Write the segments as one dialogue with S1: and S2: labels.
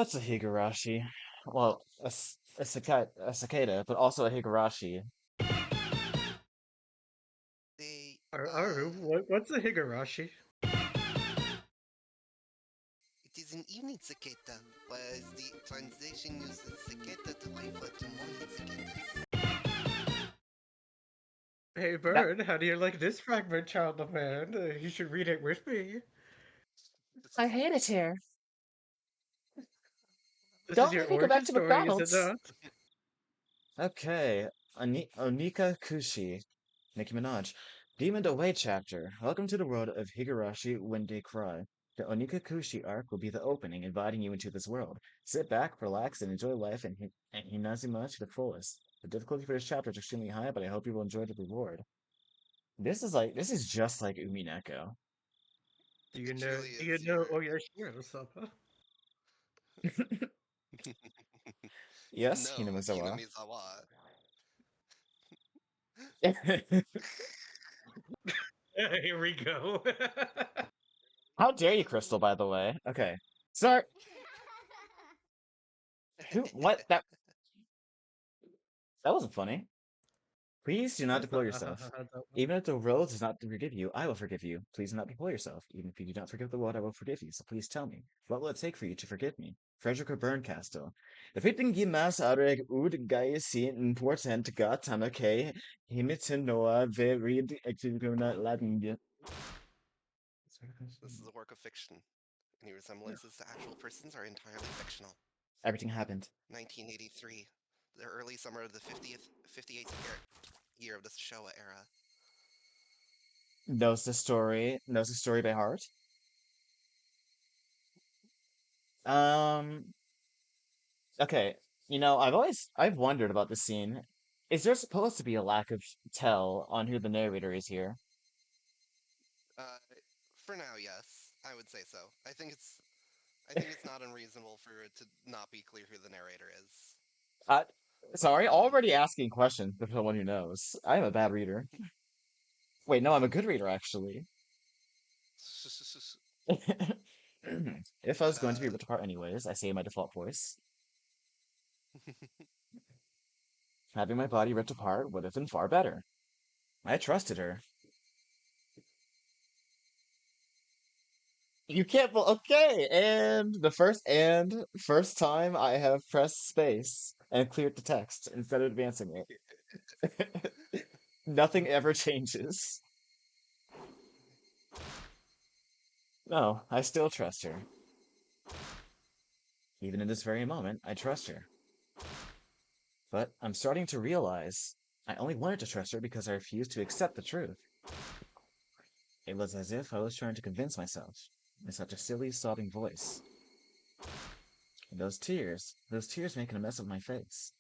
S1: What's a Higurashi? Well, a cicada, but also a Higurashi.
S2: They,
S3: Aru, what's a Higurashi?
S2: it is an evening cicada, whereas the translation uses cicada to refer to morning cicadas.
S3: Hey,
S1: That
S3: Bird, how do you like this fragment, child of man? You should read it with me.
S1: I hate it here.
S3: This is
S1: Don't
S3: your
S1: make me go back
S3: origin
S1: to
S3: story, is it
S1: McDonald's.
S3: not?
S1: Okay, Onika Kushi, Nicki Minaj. Demon Away chapter. Welcome to the world of Higurashi when they cry. The Onika Kushi arc will be the opening, inviting you into this world. Sit back, relax, and enjoy life in Hinazima to the fullest. The difficulty for this chapter is extremely high, but I hope you will enjoy the reward. This is just like Umineko.
S2: It truly
S3: Do you
S2: is
S3: know
S2: your.
S3: Oyashiro-sama?
S1: Yes,
S2: No,
S1: Hinamizawa.
S2: Hinamizawa.
S3: Here we go.
S1: How dare you, Crystal, by the way? Okay. Start. Who? What? That wasn't funny. Please do not
S3: That's
S1: deploy
S3: not
S1: yourself.
S3: that one.
S1: Even if the world does not forgive you, I will forgive you. Please do not deploy yourself. Even if you do not forgive the world, I will forgive you. So please tell me, what will it take for you to forgive me? Frederica Berncastle. Defeating mas areg ud gai si important ga tamake himitin noa verid exiguna ladin.
S2: This is a work of fiction. Any resemblances to actual persons are entirely fictional.
S1: Everything happened.
S2: 1983, the early summer of the 58th year of the Showa era.
S1: Knows the story by heart. Um, okay. I've wondered about this scene. Is there supposed to be a lack of tell on who the narrator is here?
S2: Uh, for now, yes, I would say so. I think it's not unreasonable for it to not be clear who the narrator is.
S1: Uh, sorry,
S2: Um,
S1: already asking questions for someone who knows. I'm a bad reader. Wait, no, I'm a good reader, actually. If I was going to be
S2: uh,
S1: ripped apart anyways, I say in my default voice, having my body ripped apart would have been far better. I trusted her. You can't, okay, and first time I have pressed space and cleared the text instead of advancing it. Nothing ever changes. No, I still trust her. Even in this very moment, I trust her. But I'm starting to realize I only wanted to trust her because I refused to accept the truth. It was as if I was trying to convince myself in such a silly, sobbing voice. And those tears making a mess of my face.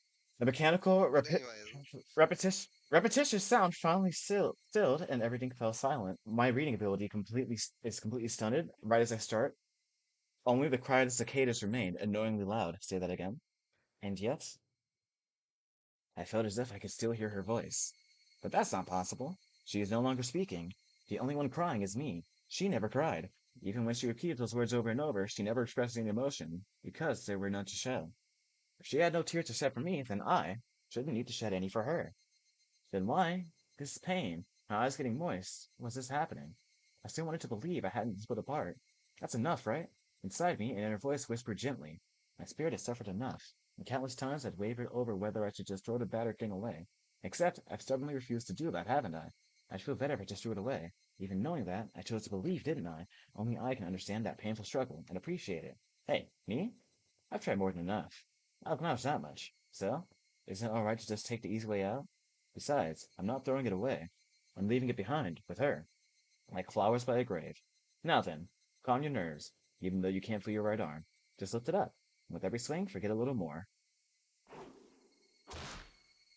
S1: The mechanical,
S2: but anyways,
S1: repetitious sound finally stilled, and everything fell silent. My reading ability is completely stunted. Right as I start, only the cry of the cicadas remained, annoyingly loud. Say that again. And yet, I felt as if I could still hear her voice. But that's not possible. She is no longer speaking. The only one crying is me. She never cried. Even when she repeated those words over and over, she never expressed any emotion, because there were none to show. If she had no tears to shed for me, then I shouldn't need to shed any for her. Then why? This pain, my eyes getting moist, was this happening? I still wanted to believe I hadn't been split apart. That's enough, right? Inside me, an inner voice whispered gently. My spirit has suffered enough, and countless times I'd wavered over whether I should just throw the battered thing away. Except I've stubbornly refused to do that, haven't I? I'd feel better if I just threw it away. Even knowing that, I chose to believe, didn't I? Only I can understand that painful struggle and appreciate it. Hey, me? I've tried more than enough. I'll acknowledge that much. So, isn't it alright to just take the easy way out? Besides, I'm not throwing it away. I'm leaving it behind, with her. Like flowers by a grave. Now then, calm your nerves, even though you can't feel your right arm. Just lift it up. With every swing, forget a little more.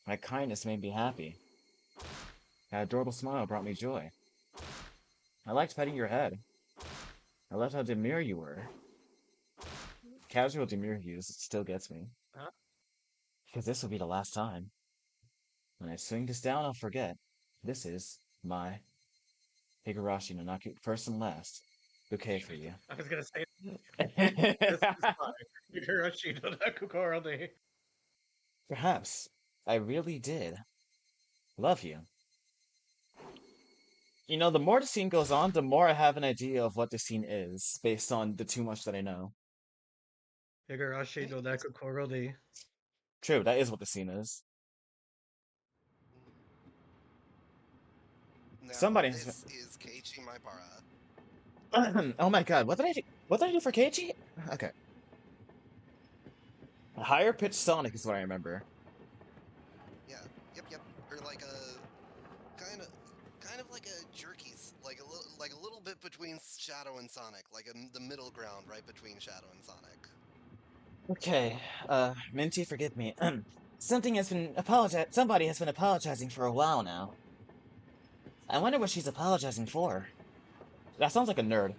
S1: My kindness made me happy. That adorable smile brought me joy. I liked petting your head. I loved how demure you were. Casual demure views still gets me.
S3: Huh?
S1: Because this will be the last time. When I swing this down, I'll forget. This is my Higurashi no Naku, first and last. Bouquet for you.
S3: I was gonna say This is fine. Higurashi no Nakukoro de.
S1: Perhaps I really did love you. You know, the more the scene goes on, the more I have an idea of what the scene is, based on the too much that I know.
S3: Higurashi no Nakukoro de.
S1: True, that is what the scene is.
S2: Now,
S1: Somebody has
S2: this is Keiichi Maibara.
S1: Oh my god, what did I do? What did I do for Keiichi? Okay. A higher pitched Sonic is what I remember.
S2: Yeah, yep. Or like a kind of like a jerky's, like a little bit between Shadow and Sonic, like the middle ground right between Shadow and Sonic.
S1: Okay, Minty, forgive me. Somebody has been apologizing for a while now. I wonder what she's apologizing for. That sounds like a nerd.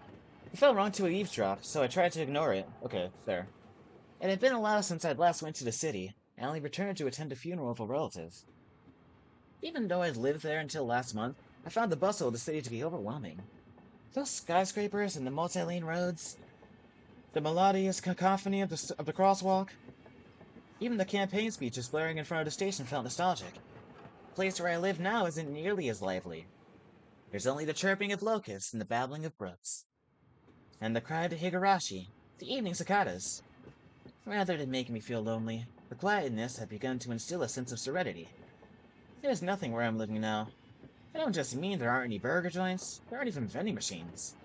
S1: I felt wrong to eavesdrop, so I tried to ignore it. Okay, fair. It had been a while since I'd last went to the city. I only returned to attend a funeral of a relative. Even though I'd lived there until last month, I found the bustle of the city to be overwhelming. Those skyscrapers and the multi-lane roads, the melodious cacophony of the crosswalk, even the campaign speeches blaring in front of the station felt nostalgic. The place where I live now isn't nearly as lively. There's only the chirping of locusts and the babbling of brooks. And the cry of the Higurashi, the evening cicadas. Rather than making me feel lonely, the quietness had begun to instill a sense of serenity. There's nothing where I'm living now. I don't just mean there aren't any burger joints, there aren't even vending machines.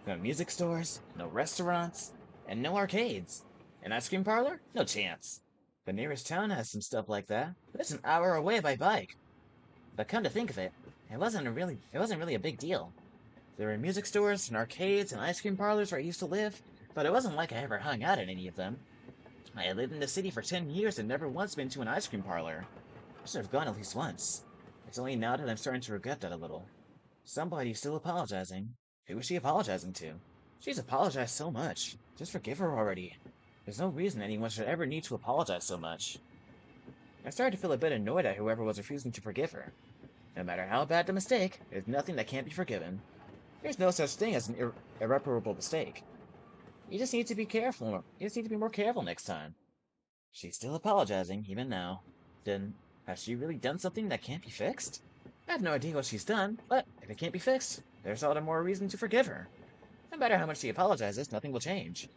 S1: No music stores, no restaurants, and no arcades. An ice cream parlor? No chance. The nearest town has some stuff like that, but it's an hour away by bike. But come to think of it, it wasn't really a big deal. There were music stores and arcades and ice cream parlors where I used to live, but it wasn't like I ever hung out at any of them. I had lived in the city for 10 years and never once been to an ice cream parlor. I should have gone at least once. It's only now that I'm starting to regret that a little. Somebody's still apologizing. Who is she apologizing to? She's apologized so much. Just forgive her already. There's no reason anyone should ever need to apologize so much. I started to feel a bit annoyed at whoever was refusing to forgive her. No matter how bad the mistake, there's nothing that can't be forgiven. There's no such thing as an irreparable mistake. You just need to be careful. You just need to be more careful next time. She's still apologizing, even now. Then, has she really done something that can't be fixed? I have no idea what she's done, but if it can't be fixed, there's all the more reason to forgive her. No matter how much she apologizes, nothing will change.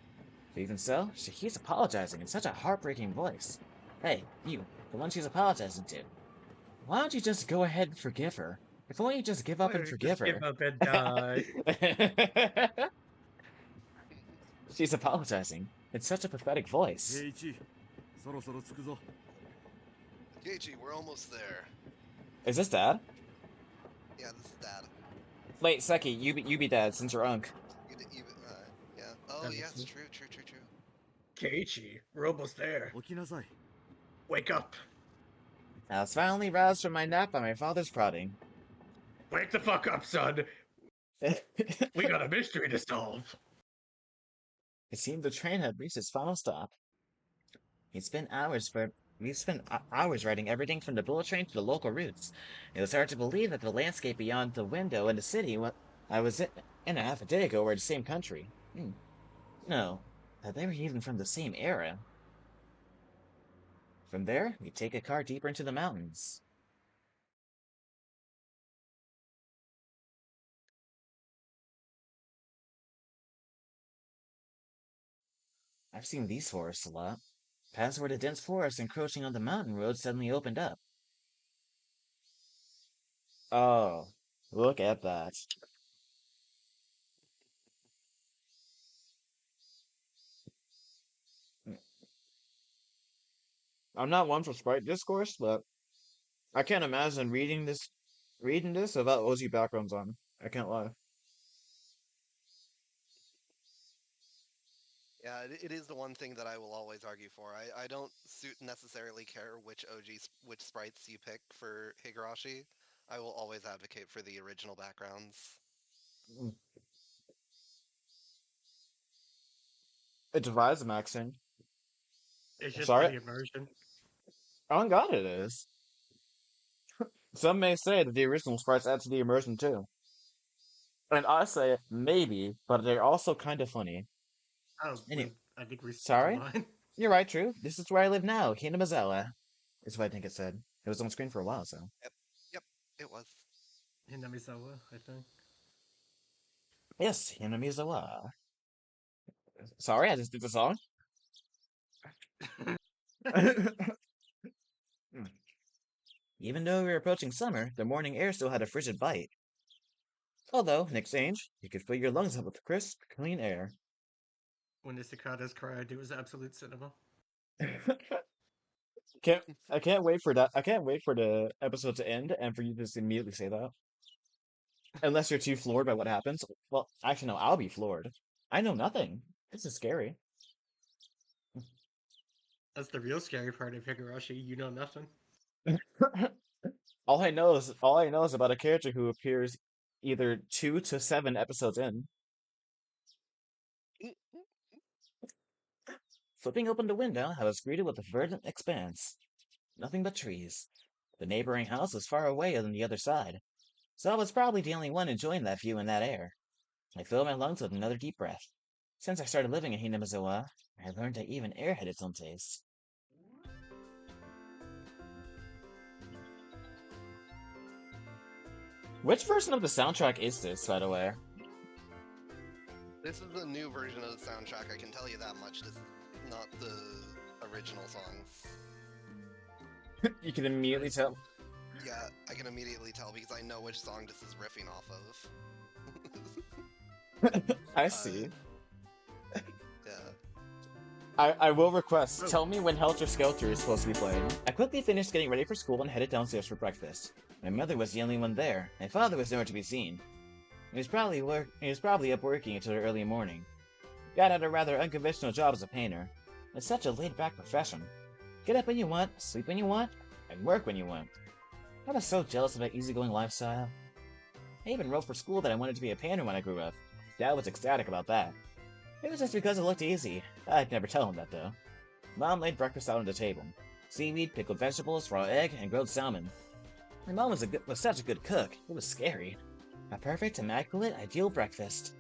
S1: But even so, she keeps apologizing in such a heartbreaking voice. Hey, you, the one she's apologizing to. Why don't you just go ahead and forgive her? If only you just give
S3: Why
S1: up and
S3: don't you just
S1: forgive
S3: give
S1: her.
S3: up and die?
S1: She's apologizing in such a pathetic voice.
S4: 圭一そろそろ着くぞ
S2: Keiichi, we're almost there.
S1: Is this dad?
S2: Yeah, this is Dad.
S1: Wait, Seki, you be dad since you're Unk.
S2: Yeah. Oh,
S3: That
S2: yes,
S3: is-
S2: true.
S3: Keiichi, we're almost there.
S4: 起きなさい
S3: Wake up.
S1: I was finally roused from my nap by my father's prodding.
S3: Wake the fuck up, son.
S1: It
S3: We got a mystery to solve.
S1: seemed the train had reached its final stop. We'd spent hours for We've spent hours riding everything from the bullet train to the local routes. It was hard to believe that the landscape beyond the window in the city I was in a half a day ago were the same country. No, that they were even from the same era. From there, we take a car deeper into the mountains. I've seen these forests a lot. Paths where the dense forest encroaching on the mountain road suddenly opened up. Oh, look at that. I'm not one for sprite discourse, but I can't imagine reading this without OG backgrounds on. I can't lie.
S2: Yeah, it is the one thing that I will always argue for. I don't necessarily care which sprites you pick for Higurashi. I will always advocate for the original backgrounds.
S1: Mm. It's Rise Maxing.
S3: It's just for
S1: Sorry?
S3: the immersion.
S1: On God it is. Some may say that the original sprites add to the immersion too. And I say maybe, but they're also kind of funny.
S3: Oh,
S1: Anyway,
S3: I think we skipped a
S1: sorry?
S3: line.
S1: You're right, true. This is where I live now, Hinamizawa. Is what I think it said. It was on screen for a while, so.
S2: Yep, yep, it was.
S3: Hinamizawa, I think.
S1: Yes, Hinamizawa. Sorry, I just did the song. Even though we were approaching summer, the morning air still had a frigid bite. Although, in exchange, you could fill your lungs up with crisp, clean air.
S3: When the cicadas cried, it was absolute cinema.
S1: Can't I can't wait for that. I can't wait for the episode to end and for you to just immediately say that. Unless you're too floored by what happens. Well, actually, no, I'll be floored. I know nothing. This is scary.
S3: That's the real scary part of Higurashi. You know nothing.
S1: All I know is about a character who appears either 2 to 7 episodes in. Flipping open the window, I was greeted with a verdant expanse. Nothing but trees. The neighboring house was far away on the other side, so I was probably the only one enjoying that view and that air. I filled my lungs with another deep breath. Since I started living in Hinamizawa, I learned that even air had its own taste. Which version of the soundtrack is this, by the way?
S2: This is the new version of the soundtrack, I can tell you that much. This is not the original songs.
S1: You can immediately tell.
S2: Yeah, I can immediately tell because I know which song this is riffing off of.
S1: I see.
S2: Yeah.
S1: I will request, tell me when Helter Skelter is supposed to be playing. I quickly finished getting ready for school and headed downstairs for breakfast. My mother was the only one there. My father was nowhere to be seen. He was probably up working until the early morning. Dad had a rather unconventional job as a painter. It's such a laid-back profession. Get up when you want, sleep when you want, and work when you want. I was so jealous of that easygoing lifestyle. I even wrote for school that I wanted to be a painter when I grew up. Dad was ecstatic about that. It was just because it looked easy. I'd never tell him that, though. Mom laid breakfast out on the table. Seaweed, pickled vegetables, raw egg, and grilled salmon. My mom was such a good cook, it was scary. A perfect, immaculate, ideal breakfast.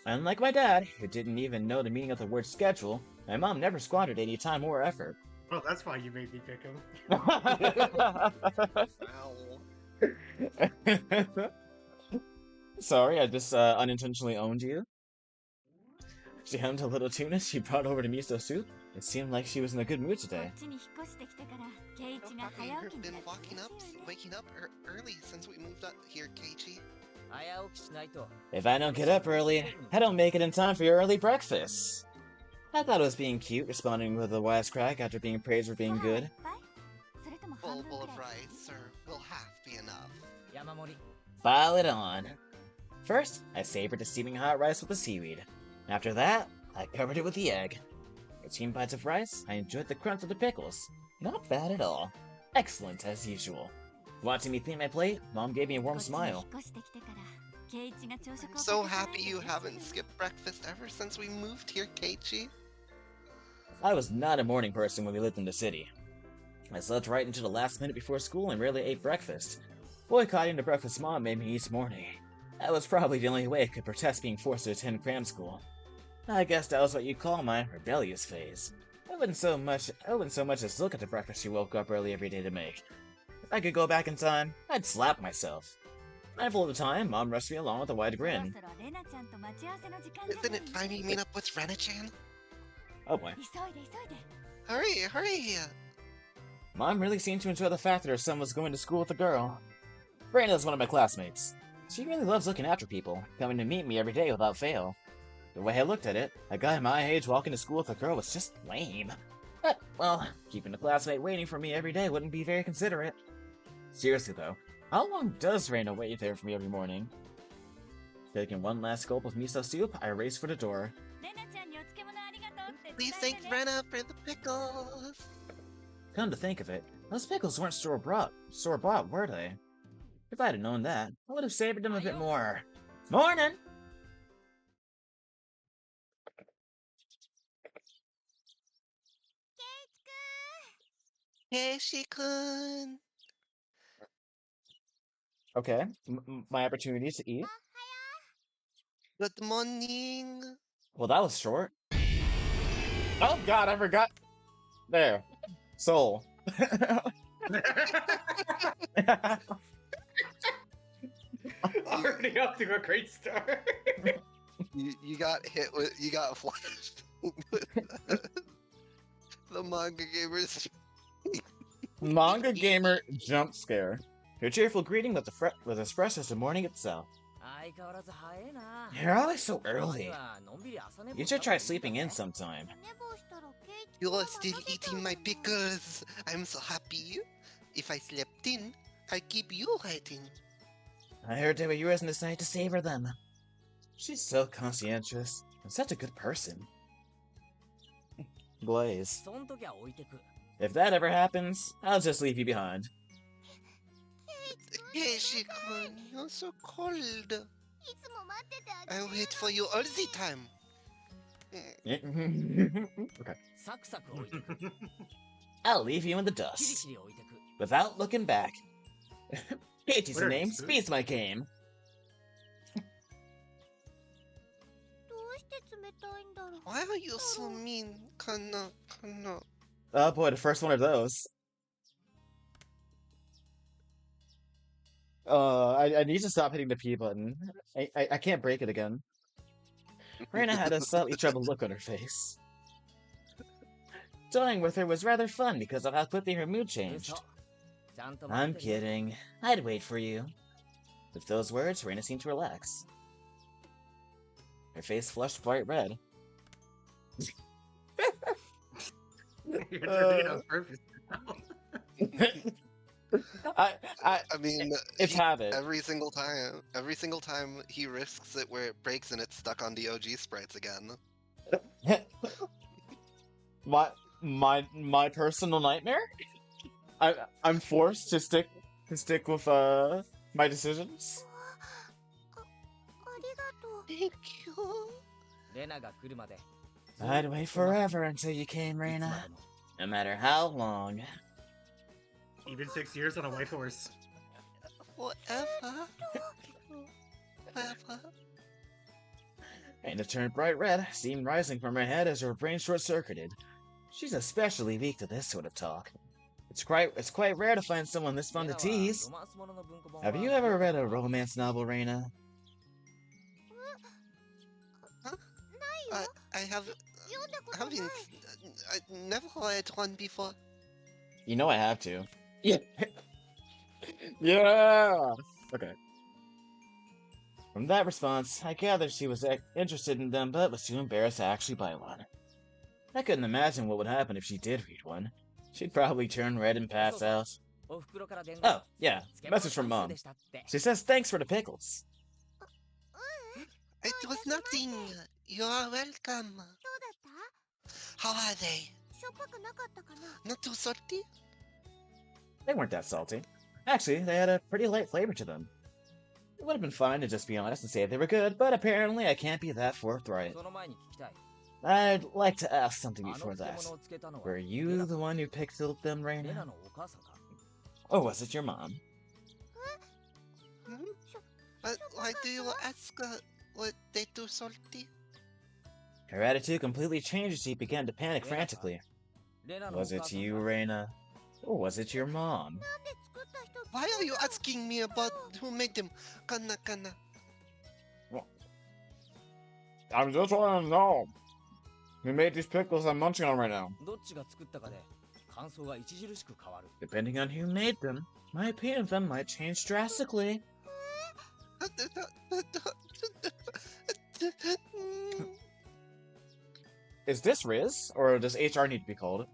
S1: Unlike my dad, who didn't even know the meaning of the word schedule, my mom never squandered any time or effort.
S3: Well, that's why you made me pick him.
S2: Ow.
S1: Sorry, I just unintentionally owned you. She hummed a little tune as she brought over the miso soup. It seemed like she was in a good mood today.
S2: How come you've been waking up early since we moved up here, Keiichi?
S1: If I don't get up early, I don't make it in time for your early breakfast. I thought it was being cute, responding with a wisecrack after being praised for being good.
S2: Bowl of rice, or will half be enough?
S1: Pile it on. First, I savored the steaming hot rice with the seaweed. After that, I covered it with the egg. 15 bites of rice, I enjoyed the crunch of the pickles. Not bad at all. Excellent as usual. Watching me clean my plate, Mom gave me a warm smile.
S2: I'm so happy you haven't skipped breakfast ever since we moved here, Keiichi.
S1: I was not a morning person when we lived in the city. I slept right until the last minute before school and rarely ate breakfast. Boycotting the breakfast Mom made me each morning. That was probably the only way I could protest being forced to attend cram school. I guess that was what you'd call my rebellious phase. I wouldn't so much as look at the breakfast she woke up early every day to make. If I could go back in time, I'd slap myself. Mindful of the time, Mom rushed me along with a wide grin.
S2: Isn't it time you meet up with Rena-chan?
S1: Oh boy.
S2: Hurry, hurry!
S1: Mom really seemed to enjoy the fact that her son was going to school with a girl. Brandon is one of my classmates. She really loves looking after people, coming to meet me every day without fail. The way I looked at it, a guy my age walking to school with a girl was just lame. But, well, keeping a classmate waiting for me every day wouldn't be very considerate. Seriously though, how long does Reina wait there for me every morning? Taking one last gulp of miso soup, I raced for the door.
S2: Please thank Rena for the pickles!
S1: Come to think of it, those pickles weren't store-bought, were they? If I'd have known that, I would have savored them a bit more. Morning!
S2: Keiichi-kun!
S1: Okay, my opportunity to eat.
S2: Good morning!
S1: Well, that was short. Oh god, I forgot. There. Soul.
S3: Already off to a great start.
S2: You got hit with, you got flashed. The manga gamers.
S1: Manga gamer jump scare. Your cheerful greeting was as fresh as the morning itself. You're always so early. You should try sleeping in sometime.
S2: You are still eating my pickles. I'm so happy. If I slept in, I'd keep you waiting.
S1: I heard they were yours and decided to savor them. She's so conscientious and such a good person. Blaze. If that ever happens, I'll just leave you behind.
S2: Keishi-kun, you're so cold. I wait for you all the time.
S1: Okay. I'll leave you in the dust. Without looking back. Keiichi's
S3: What are
S1: name
S3: these?
S1: speeds my game.
S2: Why are you so mean, Kana?
S1: Oh boy, the first one of those. I need to stop hitting the P button. I can't break it again. Reina had a slightly troubled look on her face. Toying with her was rather fun because of how quickly her mood changed. I'm kidding. I'd wait for you. With those words, Reina seemed to relax. Her face flushed bright red.
S3: You're doing it on purpose.
S2: I mean,
S1: It's habit.
S2: every single time he risks it where it breaks and it's stuck on the OG sprites again.
S1: my personal nightmare. I'm forced to stick with my decisions.
S2: Thank you.
S1: I'd wait forever until you came, Reina. No matter how long.
S3: Even 6 years on a white horse.
S2: Forever. Forever.
S1: Reina turned bright red, steam rising from her head as her brain short-circuited. She's especially weak to this sort of talk. It's quite rare to find someone this fun to tease. Have you ever read a romance novel, Reina?
S2: I haven't. I never read one before.
S1: You know I have to. Yeah. Yeah. Okay. From that response, I gathered she was interested in them, but was too embarrassed to actually buy one. I couldn't imagine what would happen if she did read one. She'd probably turn red and pass out. Oh, yeah, message from Mom. She says thanks for the pickles.
S2: It was nothing. You are welcome. How are they? Not too salty?
S1: They weren't that salty. Actually, they had a pretty light flavor to them. It would have been fine to just be honest and say they were good, but apparently I can't be that forthright. I'd like to ask something before that. Were you the one who picked them, Reina? Or was it your mom?
S2: Why do you ask? Were they too salty?
S1: Her attitude completely changed as she began to panic frantically. Was it you, Reina? Or was it your mom?
S2: Why are you asking me about who made them? Kana.
S1: I'm just wanting to know. Who made these pickles I'm munching on right now? Depending on who made them, my opinion of them might change drastically. Is this Riz, or does HR need to be called?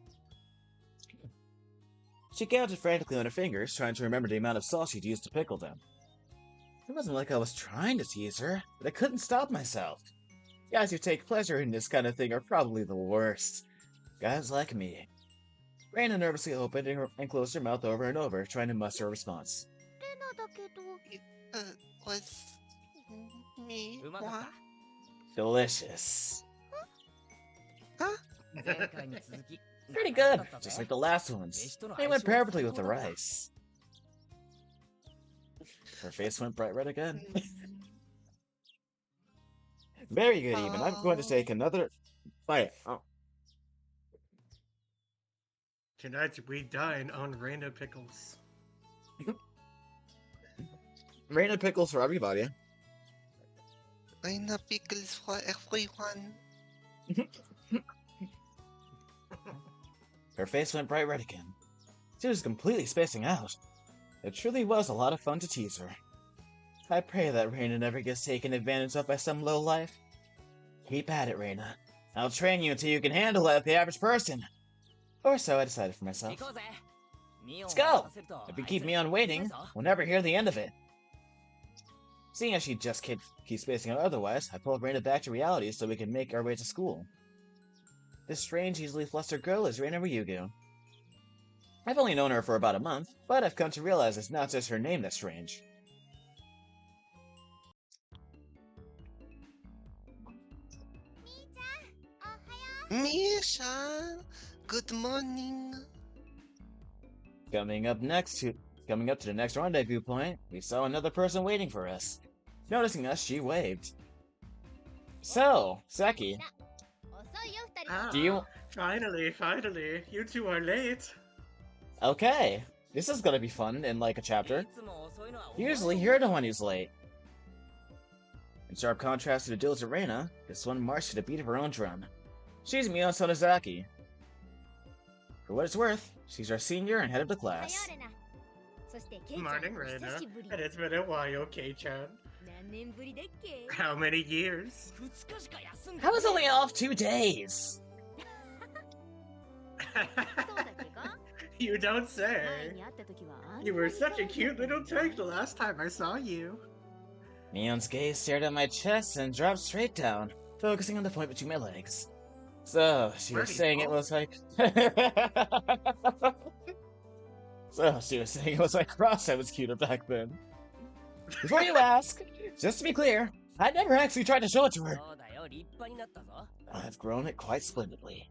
S1: She counted frantically on her fingers, trying to remember the amount of salt she'd used to pickle them. It wasn't like I was trying to tease her, but I couldn't stop myself. Guys who take pleasure in this kind of thing are probably the worst. Guys like me. Reina nervously opened and closed her mouth over and over, trying to muster a response.
S2: Was me? What?
S1: Delicious.
S2: Huh?
S1: Pretty good, just like the last ones. They went perfectly with the rice. Her face went bright red again. Very good, even. I'm going to take another bite. Oh.
S3: Tonight we dine on Reina pickles.
S1: Reina pickles for everybody.
S2: Reina pickles for everyone.
S1: Her face went bright red again. She was completely spacing out. It truly was a lot of fun to tease her. I pray that Reina never gets taken advantage of by some lowlife. Keep at it, Reina. I'll train you until you can handle it like the average person. Or so I decided for myself. Let's go! If you keep Mion waiting, we'll never hear the end of it. Seeing as she just keeps spacing out otherwise, I pulled Reina back to reality so we can make our way to school. This strange, easily flustered girl is Reina Ryugu. I've only known her for about a month, but I've come to realize it's not just her name that's strange.
S2: Misha, good morning.
S1: Coming up to the next rendezvous point, we saw another person waiting for us. Noticing us, she waved. So, Seki, do you...
S3: Finally, you two are late.
S1: Okay, this is gonna be fun in like a chapter. Usually you're the one who's late. In sharp contrast to the diligent Reina, this one marched to the beat of her own drum. She's Mion Sonozaki. For what it's worth, she's our senior and head of the class.
S3: Morning, Reina. And it's been a while, Kei-chan. How many years?
S1: I was only off 2 days.
S3: You don't say. You were such a cute little twig the last time I saw you.
S1: Mion's gaze stared at my chest and dropped straight down, focusing on the point between my legs. So, she was saying it was like... Cross I was cuter back then. Before you ask, just to be clear, I never actually tried to show it to her. I've grown it quite splendidly.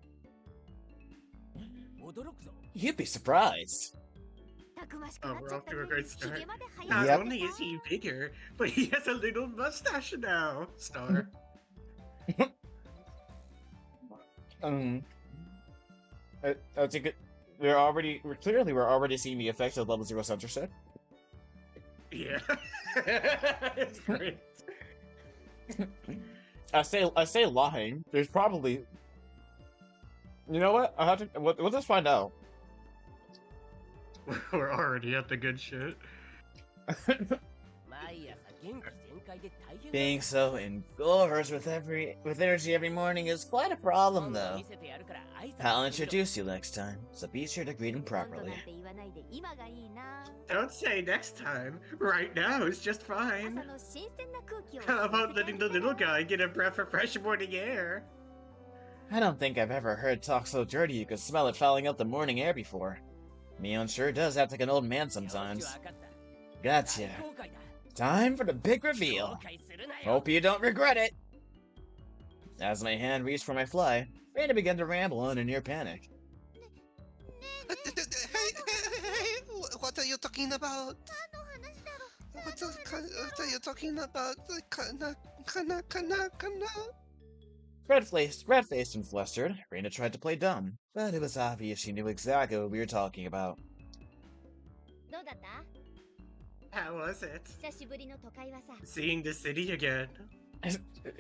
S1: You'd be surprised.
S3: Oh, we're off to a great start. Not only is he bigger, but he has a little mustache now. Star.
S1: I think we're already seeing the effects of level 0 censorship.
S3: Yeah. It's great.
S1: I say lying. There's probably... You know what? We'll just find out.
S3: We're already at the good shit.
S1: Being so engorged with energy every morning is quite a problem, though. I'll introduce you next time, so be sure to greet him properly.
S3: Don't say next time. Right now is just fine. How about letting the little guy get a breath of fresh morning air?
S1: I don't think I've ever heard talk so dirty you could smell it fouling out the morning air before. Mion sure does act like an old man sometimes. Gotcha. Time for the big reveal. Hope you don't regret it. As my hand reached for my fly, Reina began to ramble on in near panic.
S2: Hey, what are you talking about? What are you talking about? Kana.
S1: Red-faced and flustered, Reina tried to play dumb, but it was obvious she knew exactly what we were talking about.
S3: How was it? Seeing the city again.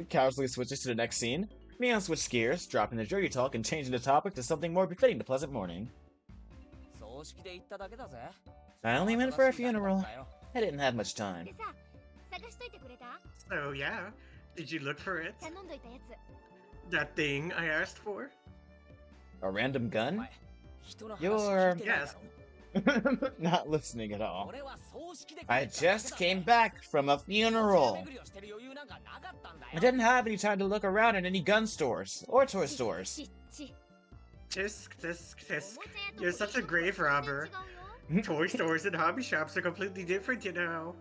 S1: Casually switches to the next scene. Mion switched gears, dropping the dirty talk and changing the topic to something more befitting the pleasant morning. I only went for a funeral. I didn't have much time.
S3: So yeah, did you look for it? That thing I asked for?
S1: A random gun? You're...
S3: Yes.
S1: not listening at all. I just came back from a funeral. I didn't have any time to look around in any gun stores or toy stores.
S3: Tisk. You're such a grave robber. Toy stores and hobby shops are completely different, you know.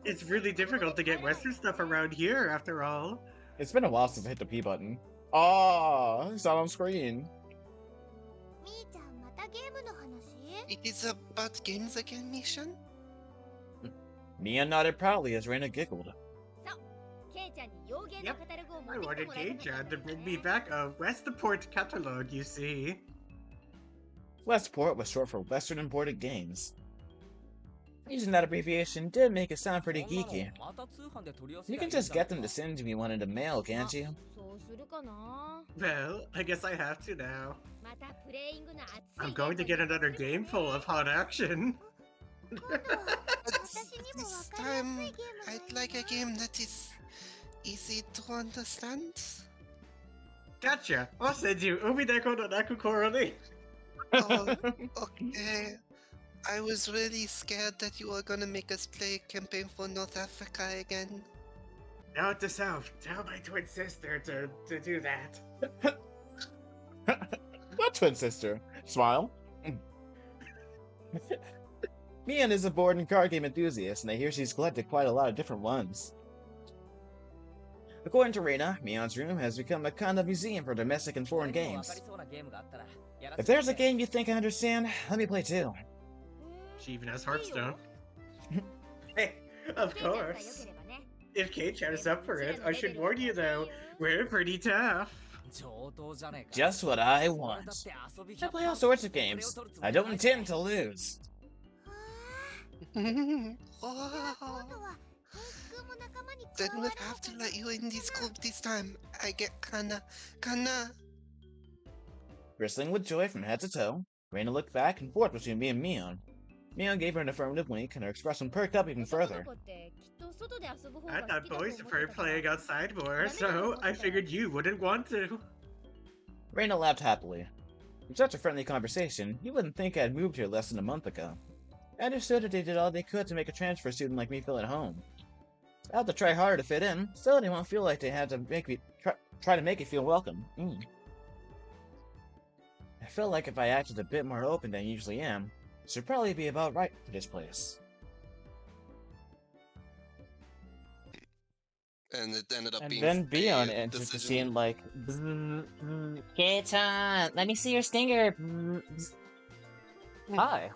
S3: It's really difficult to get Western stuff around here, after all.
S1: It's been a while since I hit the P button. Ah, it's not on screen.
S2: It is about games again, Mission?
S1: Mia nodded proudly as Reina giggled.
S3: Yep. I wanted Kei-chan to bring me back a Westport catalog, you see.
S1: Westport was short for Western Imported Games. Using that abbreviation did make it sound pretty geeky. You can just get them to send me one in the mail, can't you?
S3: Well, I guess I have to now. I'm going to get another game full of hot action.
S2: But this time, I'd like a game that is easy to understand.
S3: Gotcha! I'll send you Umineko no Naku Koroni.
S2: Oh, okay. I was really scared that you were gonna make us play a campaign for North Africa again.
S3: Note to self, tell my twin sister to do that.
S1: What twin sister? Smile. Mian is a board and card game enthusiast, and I hear she's collected quite a lot of different ones. According to Reina, Mian's room has become a kind of museum for domestic and foreign games. If there's a game you think I understand, let me play too.
S3: She even has Hearthstone. Hey, of course. If K-Chan is up for it, I should warn you though, we're pretty tough.
S1: Just what I want. I play all sorts of games. I don't intend to lose.
S2: Wow. Then we'll have to let you in this group this time. I get kinda.
S1: Bristling with joy from head to toe, Reina looked back and forth between me and Mion. Mion gave her an affirmative wink, and her expression perked up even further.
S3: I thought boys preferred playing outside more, so I figured you wouldn't want to.
S1: Reina laughed happily. From such a friendly conversation, you wouldn't think I had moved here less than a month ago. I understood that they did all they could to make a transfer student like me feel at home. I had to try harder to fit in, so they won't feel like they had to make me try to make it feel welcome. I felt like if I acted a bit more open than I usually am, it should probably be about right for this place.
S2: And it ended up
S1: And
S2: being
S1: then Bion
S2: a
S1: entered the
S2: decision.
S1: scene like, K-chan, let me see your stinger. Hi.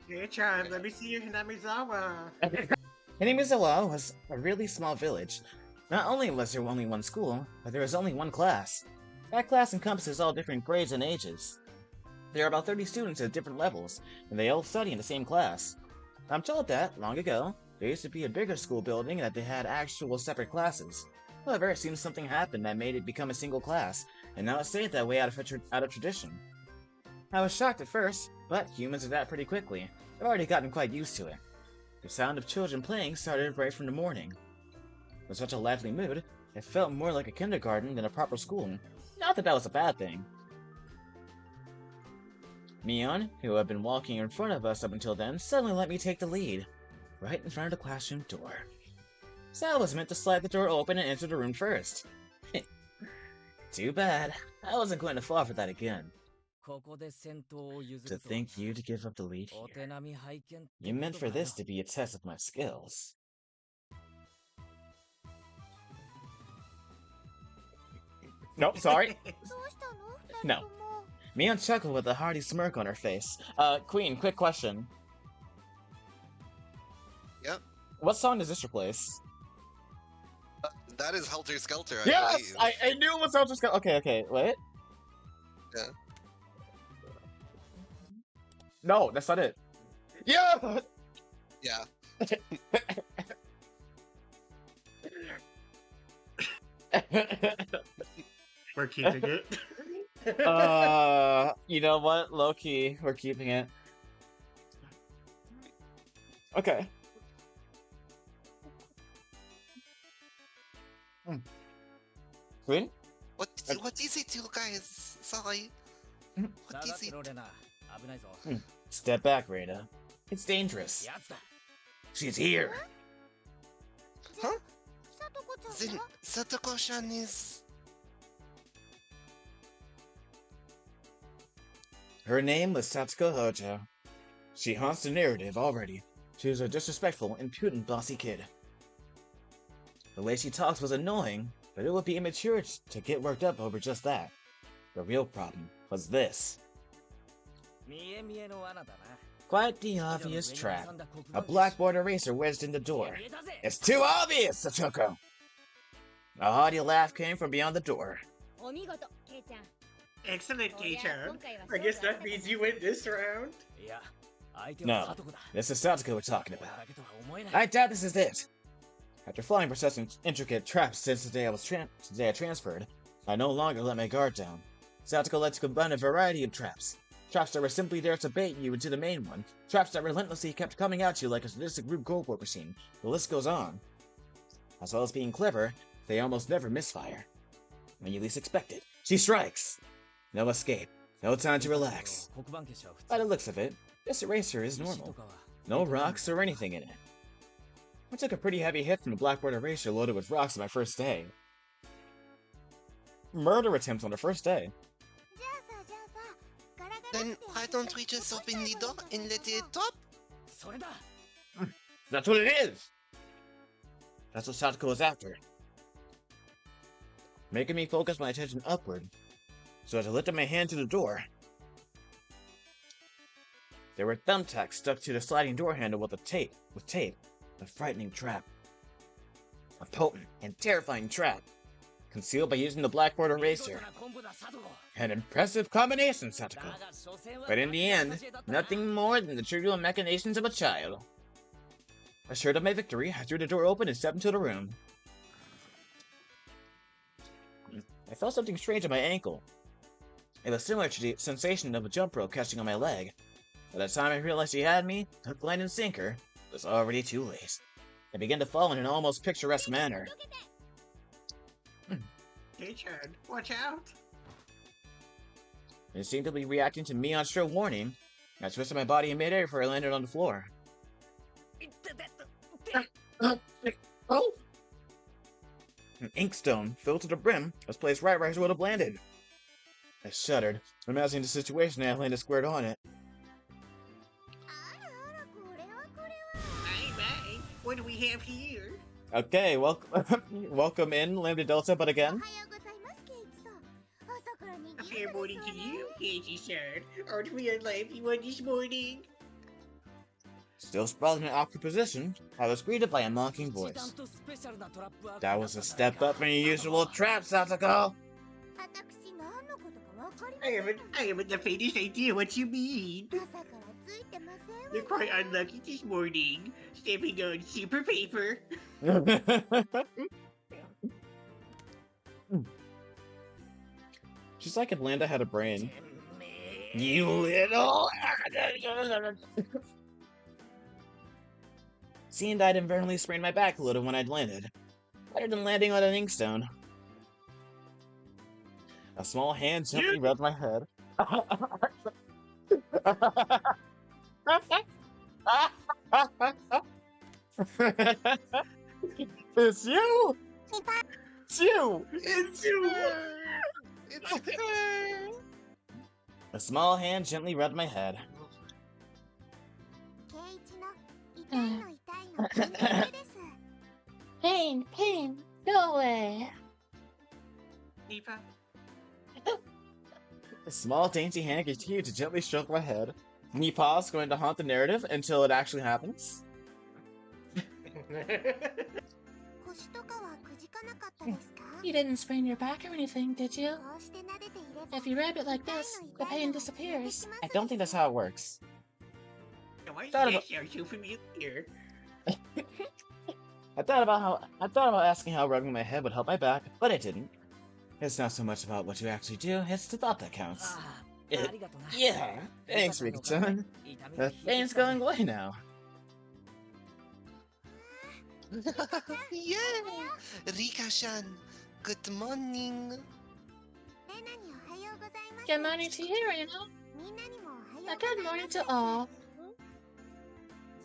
S3: K-Chan, let me see your Hinamizawa.
S1: Hinamizawa was a really small village. Not only was there only one school, but there was only one class. That class encompasses all different grades and ages. There are about 30 students at different levels, and they all study in the same class. I'm told that, long ago, there used to be a bigger school building and that they had actual separate classes. However, it seems something happened that made it become a single class, and now it stayed that way out of tradition. I was shocked at first, but humans adapt pretty quickly. I've already gotten quite used to it. The sound of children playing started right from the morning. With such a lively mood, it felt more like a kindergarten than a proper school. Not that that was a bad thing. Mion, who had been walking in front of us up until then, suddenly let me take the lead, right in front of the classroom door. Sal was meant to slide the door open and enter the room first. Too bad. I wasn't going to fall for that again. To think you'd give up the lead here. You meant for this to be a test of my skills. Nope, sorry. No. Mion chuckled with a hearty smirk on her face. Queen, quick question.
S2: Yep.
S1: What song does this replace?
S2: That is Helter Skelter, I
S1: Yes!
S2: believe.
S1: I knew it was Helter Skelter. Okay, wait.
S2: Yeah.
S1: No, that's not it. Yeah!
S2: Yeah.
S3: We're keeping it.
S1: You know what? Low-key, we're keeping it. Okay. Queen?
S2: What is it, you guys? Sorry. What is it?
S1: Step back, Reina. It's dangerous. She's here.
S2: Huh? Then Satoko-chan is...
S1: Her name was Satsuko Hojo. She haunts the narrative already. She was a disrespectful, impudent, bossy kid. The way she talks was annoying, but it would be immature to get worked up over just that. The real problem was this. Quite the obvious trap. A blackboard eraser wedged in the door. It's too obvious, Satsuko! A hearty laugh came from beyond the door.
S3: Excellent, Kei-chan. I guess that means you win this round.
S1: No, this is Satoko we're talking about. I doubt this is it. After flying processing intricate traps since the day I transferred, I no longer let my guard down. Satoko lets combine a variety of traps. Traps that were simply there to bait you into the main one. Traps that relentlessly kept coming at you like a sadistic Rube Goldberg machine. The list goes on. As well as being clever, they almost never misfire. When you least expect it, she strikes! No escape. No time to relax. By the looks of it, this eraser is normal. No rocks or anything in it. I took a pretty heavy hit from the blackboard eraser loaded with rocks on my first day. Murder attempt on the first day.
S2: Then why don't we just open the door and let it top?
S1: That's what it is! That's what Satoko was after. Making me focus my attention upward, so as I lifted my hand to the door, there were thumbtacks stuck to the sliding door handle with tape. A frightening trap. A potent and terrifying trap, concealed by using the blackboard eraser. An impressive combination, Satoko. But in the end, nothing more than the trivial machinations of a child. Assured of my victory, I threw the door open and stepped into the room. I felt something strange on my ankle. It was similar to the sensation of a jump rope catching on my leg. By the time I realized he had me, hook, line, and sinker, it was already too late. I began to fall in an almost picturesque manner.
S3: Kei-chan, watch out!
S1: Instinctively reacting to Mion's warning, I twisted my body in midair before I landed on the floor. Oh! An inkstone, filled to the brim, was placed right where I would have landed. I shuddered, imagining the situation and I landed squared on it.
S3: Bye. What do we have here?
S1: Okay, welcome in, Lambda Delta, but again.
S3: A fair morning to you, Kei-chan. Aren't we unlively one this morning?
S1: Still sprawled in an awkward position, I was greeted by a mocking voice. That was a step up from your usual trap, Satoko!
S3: I haven't the faintest idea what you mean. You're quite unlucky this morning, stepping on super paper.
S1: Just like if Lambda had a brain. You little... Seemed I'd inadvertently sprained my back a little when I'd landed. Better than landing on an inkstone. A small hand gently rubbed my head. It's you! It's you!
S2: It's her! It's her!
S1: A small hand gently rubbed my head.
S5: Pain, go away.
S3: Nipa?
S1: A small dainty hand continued to gently stroke my head. Nipa's going to haunt the narrative until it actually happens.
S5: You didn't sprain your back or anything, did you? If you rub it like this, the pain disappears.
S1: I don't think that's how it works.
S3: Why
S1: Thought
S3: does
S1: about-
S3: that sound so familiar?
S1: I thought about asking how rubbing my head would help my back, but it didn't. It's not so much about what you actually do, it's the thought that counts. Yeah, thanks, Rika-chan. The pain's going away now.
S2: Yeah! Rika-chan, good morning.
S5: Good morning to you, Reno. Good morning to all.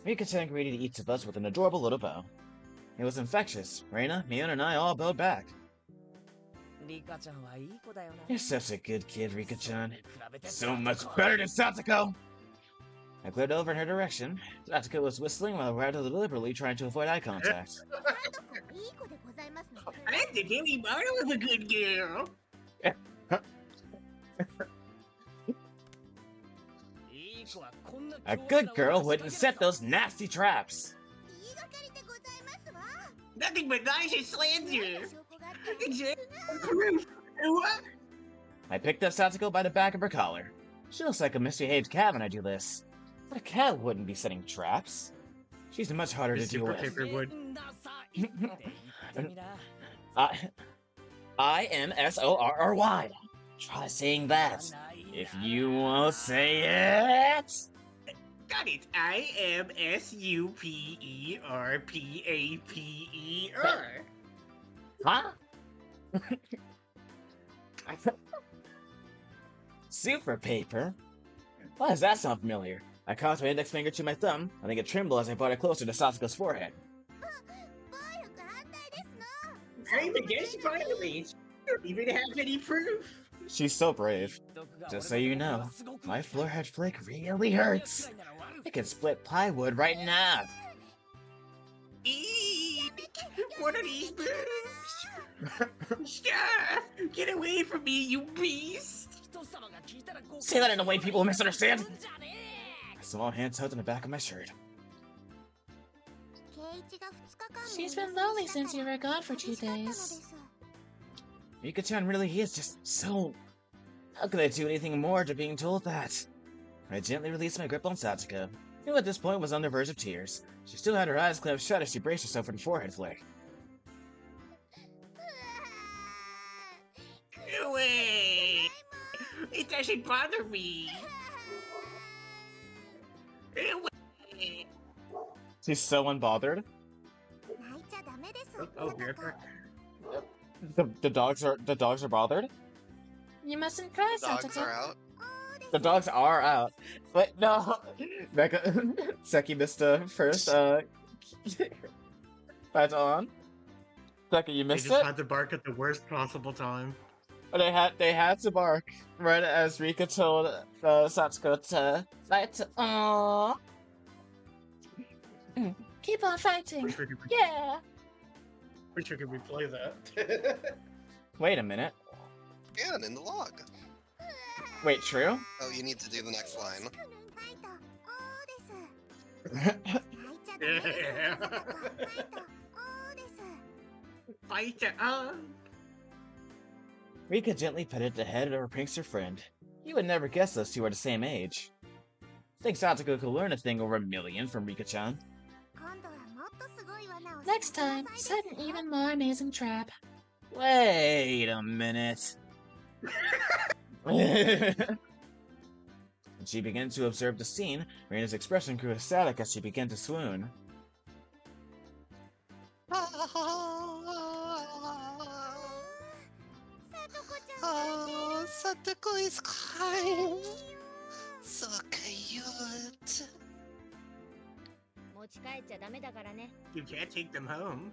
S1: Rika-chan greeted each of us with an adorable little bow. It was infectious. Reina, Mion, and I all bowed back. You're such a good kid, Rika-chan. So much better than Satoko! I glared over in her direction. Satoko was whistling while rather deliberately trying to avoid eye contact.
S3: I'm the very model of a good girl.
S1: A good girl wouldn't set those nasty traps!
S3: Nothing but nice and slander. Exactly. Proof. What?
S1: I picked up Satsuko by the back of her collar. She looks like a misbehaved cat when I do this. But a cat wouldn't be setting traps. She's much harder
S3: The
S1: to deal
S3: super
S1: with.
S3: paper would.
S1: I-M-S-O-R-R-Y. Try saying that. If you won't say it...
S3: Got it. IMSUPERPAPER.
S1: Huh? Super paper? Why does that sound familiar? I crossed my index finger to my thumb. I think it trembled as I brought it closer to Satsuko's forehead.
S3: I'm against violence. Don't even have any proof.
S1: She's so brave. Just so you know, my forehead flick really hurts. It can split plywood right in half.
S3: Eek! What are these boobs? Stop! Get away from me, you beast!
S1: Say that in a way people will misunderstand. A small hand tucked in the back of my shirt.
S5: She's been lonely since you were gone for 2 days.
S1: Mika-chan really is just so... How could I do anything more to being told that? I gently released my grip on Satsuko, who at this point was on the verge of tears. She still had her eyes clamped shut as she braced herself for the forehead flick.
S3: Go away! It doesn't bother me! Go away!
S1: She's so unbothered.
S3: Oh, weird.
S1: The dogs are bothered.
S5: You mustn't cry,
S2: Dogs
S5: Satsuko.
S2: are out.
S1: The dogs are out. But no, Becca, Seki missed the first fight on. Seki, you
S3: They
S1: missed
S3: just
S1: it.
S3: had to bark at the worst possible time.
S1: They had to bark right as Rika told Satsuko to fight. Aww.
S5: Keep on fighting.
S3: Wish we could,
S5: Yeah.
S3: wish we could replay that.
S1: Wait a minute.
S2: Again, in the log.
S1: Wait, true?
S2: Oh, you need to do the next line.
S3: Fight it on!
S1: Rika gently petted the head of her prankster friend. You would never guess those two are the same age. Think Satsuko could learn a thing over 1,000,000 from Rika-chan.
S5: Next time, set an even more amazing trap.
S1: Wait a minute. When she began to observe the scene, Reina's expression grew ecstatic as she began to swoon.
S2: Oh, Satoko is crying. So cute.
S3: You can't take them home.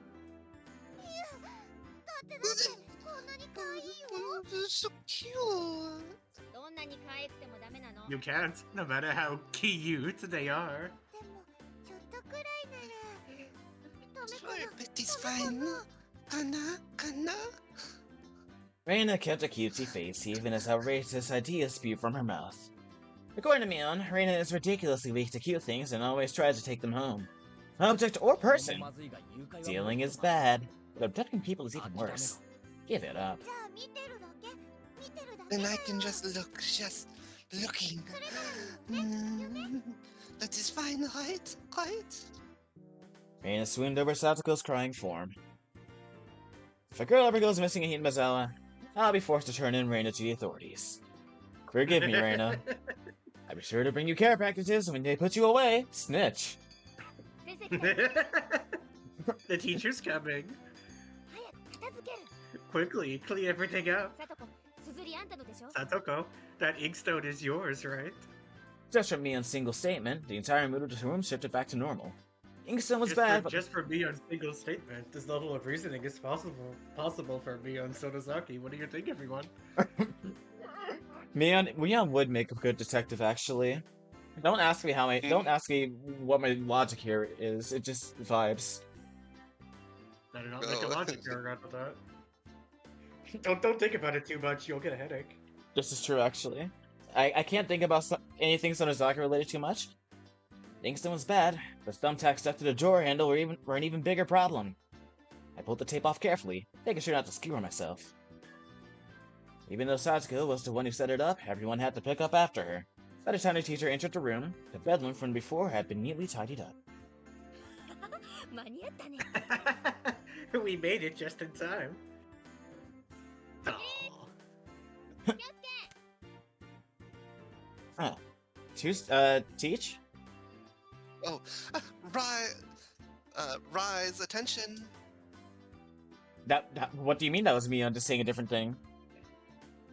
S2: So cute.
S3: You can't, no matter how cute they are.
S2: But it's fine. Kana?
S1: Reina kept a cutesy face even as outrageous ideas spewed from her mouth. According to Mion, Reina is ridiculously weak to cute things and always tries to take them home. Object or person. Stealing is bad, but abducting people is even worse. Give it up.
S2: Then I can just looking. That is fine, right?
S1: Reina swooned over Satsuko's crying form. If a girl ever goes missing in Hinamizawa, I'll be forced to turn in Reina to the authorities. Forgive me, Reina. I'll be sure to bring you care packages when they put you away. Snitch.
S3: The teacher's coming. Quickly, clean everything up. Satoko, that inkstone is yours, right?
S1: Just from Mion's single statement, the entire mood of the room shifted back to normal. Inkstone was bad, but
S3: Just for me on single statement, this level of reasoning is possible for me on Sonozaki. What do you think, everyone?
S1: Mion would make a good detective, actually. Don't ask me don't ask me what my logic here is. It just vibes.
S3: I do not make a logic error out of that. Don't think about it too much. You'll get a headache.
S1: This is true, actually. I can't think about anything Sonozaki related too much. Inkstone was bad, but thumbtacks stuck to the drawer handle were an even bigger problem. I pulled the tape off carefully, making sure not to skewer myself. Even though Satsuko was the one who set it up, everyone had to pick up after her. By the time the teacher entered the room, the bedroom from before had been neatly tidied up.
S3: We made it just in time. Aww.
S1: Oh. Teach?
S2: Oh, Rise, attention.
S1: What do you mean that was me on just saying a different thing?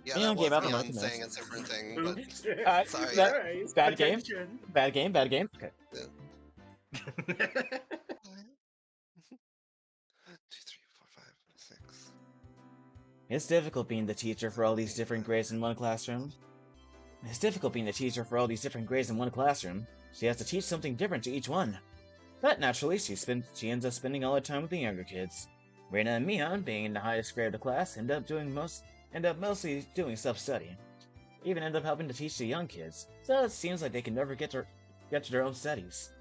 S2: Yeah,
S1: Mion
S2: that
S1: gave
S2: was
S1: out the
S2: Mion
S1: marking
S2: saying a
S1: list.
S2: different thing, but sorry.
S3: Rise,
S1: Bad game?
S3: attention.
S1: Bad game? Okay.
S2: 2, 3, 4, 5, 6.
S1: It's difficult being the teacher for all these different grades in one classroom. She has to teach something different to each one. But naturally, she ends up spending all her time with the younger kids. Reina and Mion, being in the highest grade of the class, end up mostly doing self-study. Even end up helping to teach the young kids, so it seems like they can never get to their own studies.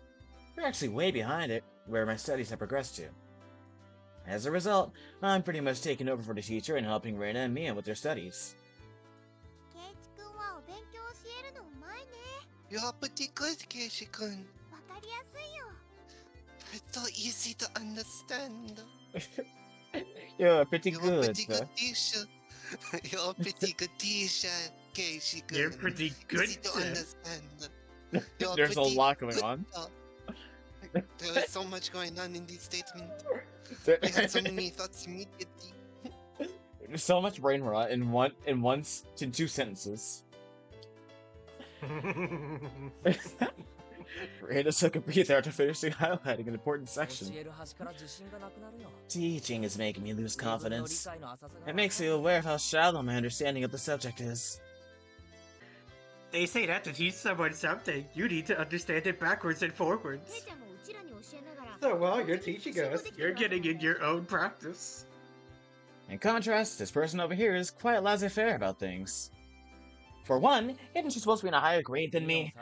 S1: They're actually way behind it, where my studies have progressed to. As a result, I'm pretty much taking over for the teacher and helping Reina and Mion with their studies.
S2: You're pretty good, Keiichi-kun. It's so easy to understand.
S1: You're pretty
S2: You're a
S1: good,
S2: pretty good teacher. You're a pretty good teacher, Keiichi-kun.
S3: You're pretty good,
S2: Easy to
S3: sir.
S2: understand.
S1: There's a lot going on.
S2: There is so much going on in these statements. I
S1: There's
S2: had so many thoughts immediately.
S1: so much brain rot in two sentences. Reina took a breather after finishing highlighting an important section. Teaching is making me lose confidence. It makes me aware of how shallow my understanding of the subject is.
S3: They say that to teach someone something, you need to understand it backwards and forwards. So while you're teaching us, you're getting in your own practice.
S1: In contrast, this person over here is quite laissez-faire about things. For one, isn't she supposed to be in a higher grade than me?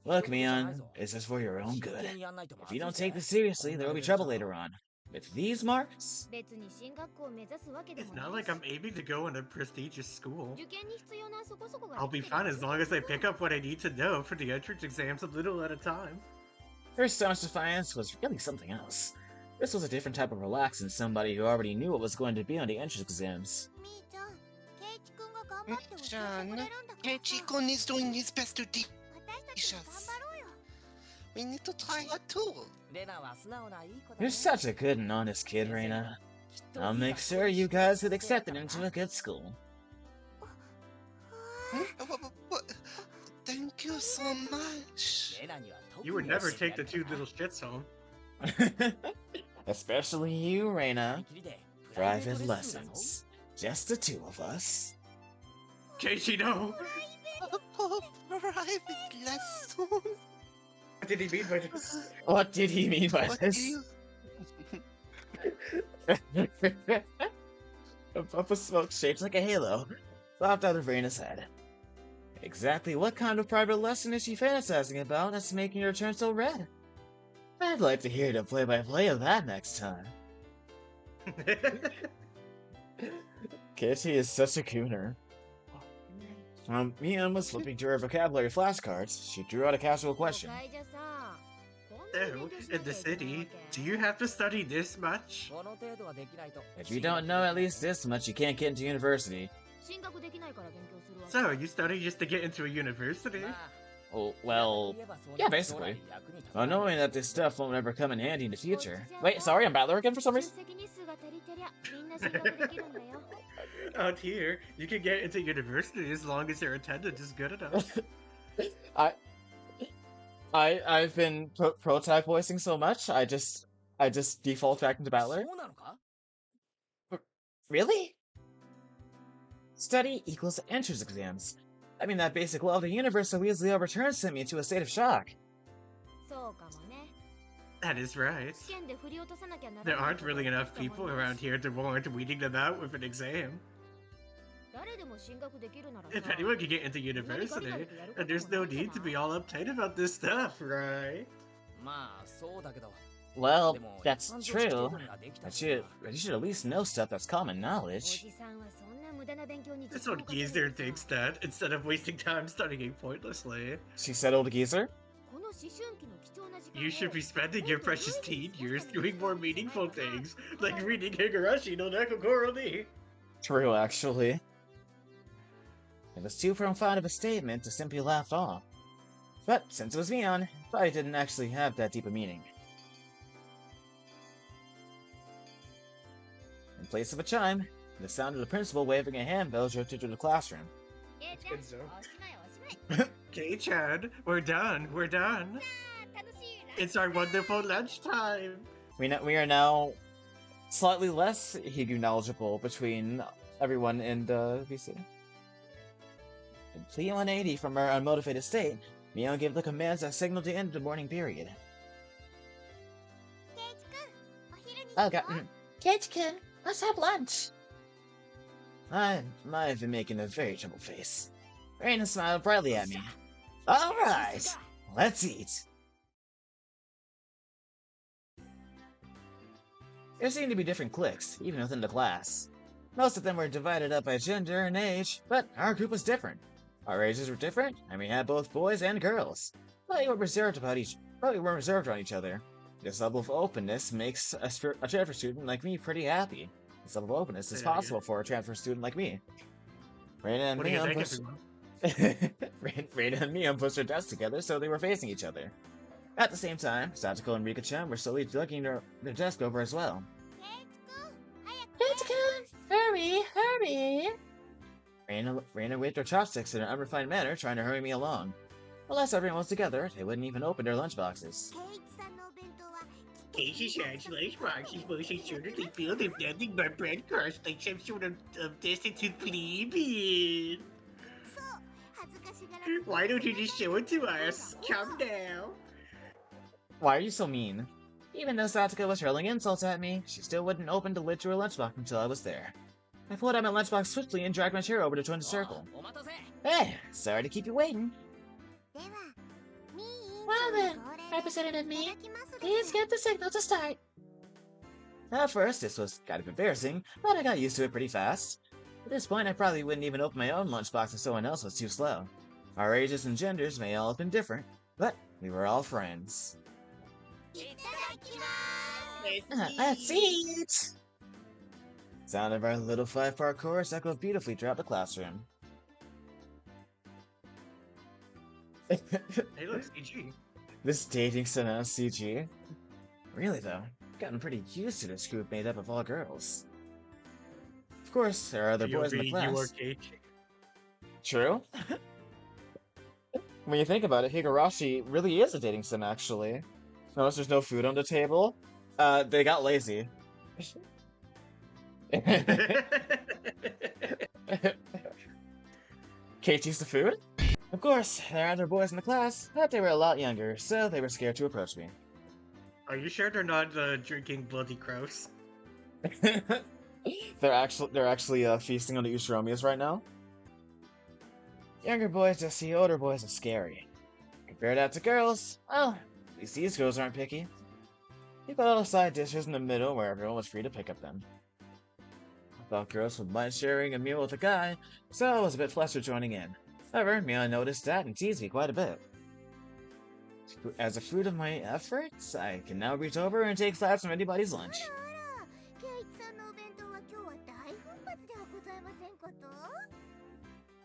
S1: Look, Mion, this is for your own good. If you don't take this seriously, there will be trouble later on. With these marks?
S3: It's not like I'm aiming to go in a prestigious school. I'll be fine as long as I pick up what I need to know for the entrance exams a little at a time.
S1: Her staunch defiance was really something else. This was a different type of relax than somebody who already knew what was going to be on the entrance exams.
S2: Mi-chan, Keiichi-kun is doing his best to teach us. We need to try hard too.
S1: You're such a good and honest kid, Reina. I'll make sure you guys get accepted into a good school.
S2: Thank you so much.
S3: You would never take the two little shits home.
S1: Especially you, Reina. Private lessons. Just the two of us.
S3: Keiichi, no!
S2: Private lessons.
S3: What did he mean by this?
S1: What did he mean by
S2: What
S1: this? A puff of smoke shaped like a halo popped out of Reina's head. Exactly what kind of private lesson is she fantasizing about that's making her turn so red? I'd like to hear the play-by-play of that next time. Kitty is such a cooner. Mion was flipping through her vocabulary flashcards. She drew out a casual question.
S3: So, in the city, do you have to study this much?
S1: If you don't know at least this much, you can't get into university.
S3: So, you study just to get into a university?
S1: Oh, well, yeah, basically. Well, knowing that this stuff won't ever come in handy in the future. Wait, sorry, I'm Battler again for some reason?
S3: Out here, you can get into university as long as your attendance is good enough.
S1: I've been pro-tag voicing so much, I just default back into Battler. Really? Study equals entrance exams. I mean, that basic law of the universe so easily overturns sent me into a state of shock.
S3: That is right. There aren't really enough people around here to warrant weeding them out with an exam. If anyone can get into university, then there's no need to be all uptight about this stuff, right?
S1: Well, that's true. But you should at least know stuff that's common knowledge.
S3: This one geezer thinks that, instead of wasting time studying pointlessly.
S1: She said, old geezer.
S3: You should be spending your precious teen years doing more meaningful things, like reading Higurashi no Nekogoro ni.
S1: True, actually. It was too profound of a statement to simply laugh off. But since it was Mion, it probably didn't actually have that deep a meaning. In place of a chime, the sound of the principal waving a handbell drifted through the classroom.
S3: Good so. K-chan, we're done. We're done. It's our wonderful lunchtime.
S1: We are now slightly less Higu knowledgeable between everyone in the VC. Complete 180 from our unmotivated state, Mion gave the commands that signaled the end of the morning period. Okay.
S5: Kage-kun, let's have lunch.
S1: I've been making a very troubled face. Reina smiled brightly at me. Alright, let's eat. There seemed to be different cliques, even within the class. Most of them were divided up by gender and age, but our group was different. Our ages were different, and we had both boys and girls. But we were reserved on each other. This level of openness makes a transfer student like me pretty happy. This level of openness is possible for a transfer student like me. Reina and Mion pushed their desks together so they were facing each other. At the same time, Satoko and Rika-chan were slowly lugging their desk over as well.
S5: Kage-kun, hurry, hurry.
S1: Reina waved her chopsticks in an unrefined manner, trying to hurry me along. Unless everyone was together, they wouldn't even open their lunchboxes.
S3: Kage-chan's lunchbox is most assuredly filled with nothing but bread crusts like some sort of destitute plebeian. Why don't you just show it to us? Come now.
S1: Why are you so mean? Even though Satoko was hurling insults at me, she still wouldn't open the lid to her lunchbox until I was there. I pulled out my lunchbox swiftly and dragged my chair over to join the circle. Hey, sorry to keep you waiting.
S5: Well then, Representative Me, please get the signal to start.
S1: At first, this was kind of embarrassing, but I got used to it pretty fast. At this point, I probably wouldn't even open my own lunchbox if someone else was too slow. Our ages and genders may all have been different, but we were all friends.
S5: Let's eat.
S1: Sound of our little 5-part chorus echoed beautifully throughout the classroom.
S3: Hey, look, CG.
S1: This dating cinema CG. Really though, I've gotten pretty used to this group made up of all girls. Of course, there are other boys in the class. True. When you think about it, Higurashi really is a dating sim, actually. Notice there's no food on the table. They got lazy. Katie's the food? Of course, there are other boys in the class, but they were a lot younger, so they were scared to approach me.
S3: Are you sure they're not drinking bloody grouse?
S1: They're actually feasting on the Ushiromias right now. Younger boys just see older boys as scary. Compare that to girls, well, at least these girls aren't picky. We put all the side dishes in the middle where everyone was free to pick up them. I thought girls would mind sharing a meal with a guy, so I was a bit flustered joining in. However, Mion noticed that and teased me quite a bit. As a fruit of my efforts, I can now reach over and take slides from anybody's lunch.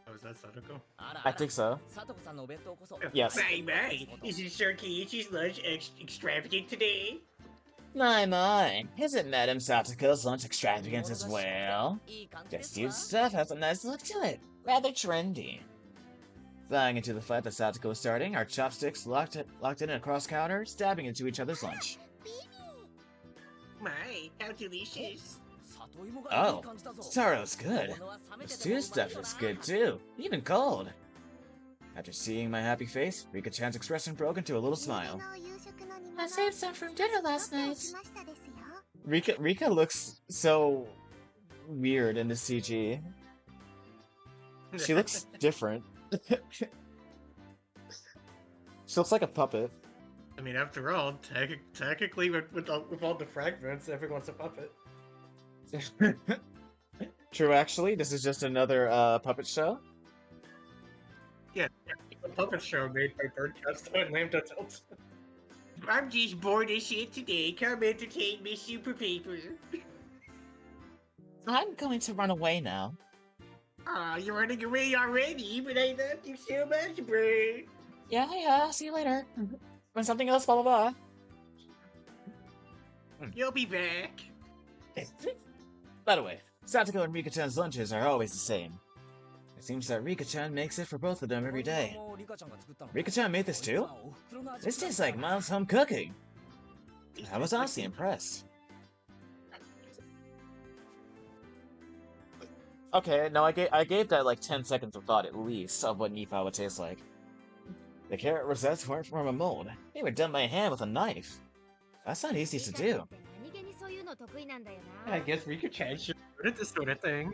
S3: Oh, is that Sadako?
S1: I think so. Yes.
S3: My, isn't Sir Kiichi's lunch extravagant today?
S1: My, isn't Madame Satoko's lunch extravagant as well? This huge stuff has a nice look to it, rather trendy. Flying into the fight that Satoko was starting, our chopsticks locked in across counter, stabbing into each other's lunch.
S3: My, how delicious.
S1: Oh, Saro's good. The stew stuff is good too, even cold. After seeing my happy face, Rika-chan's expression broke into a little smile.
S5: I saved some from dinner last night.
S1: Rika looks so weird in the CG. She looks different. She looks like a puppet.
S3: I mean, after all, technically, with all the fragments, everyone's a puppet.
S1: True, actually, this is just another puppet show.
S3: Yeah, it's a puppet show made by Birdcast and Lambda Delta. I'm just bored as shit today. Come entertain me, Super Paper.
S1: I'm going to run away now.
S3: Aw, you're running away already, but I love you so much, Bird.
S1: Yeah, see you later. When something else, blah blah
S3: You'll be back.
S1: blah. By the way, Satoko and Rika-chan's lunches are always the same. It seems that Rika-chan makes it for both of them every day. Rika-chan made this too? This tastes like Mom's home cooking. I was honestly impressed. Okay, no, I gave that like 10 seconds of thought at least of what Nifa would taste like. The carrot rosettes weren't from a mold. They were done by hand with a knife. That's not easy to do.
S3: I guess Rika-chan should good at this sort of thing.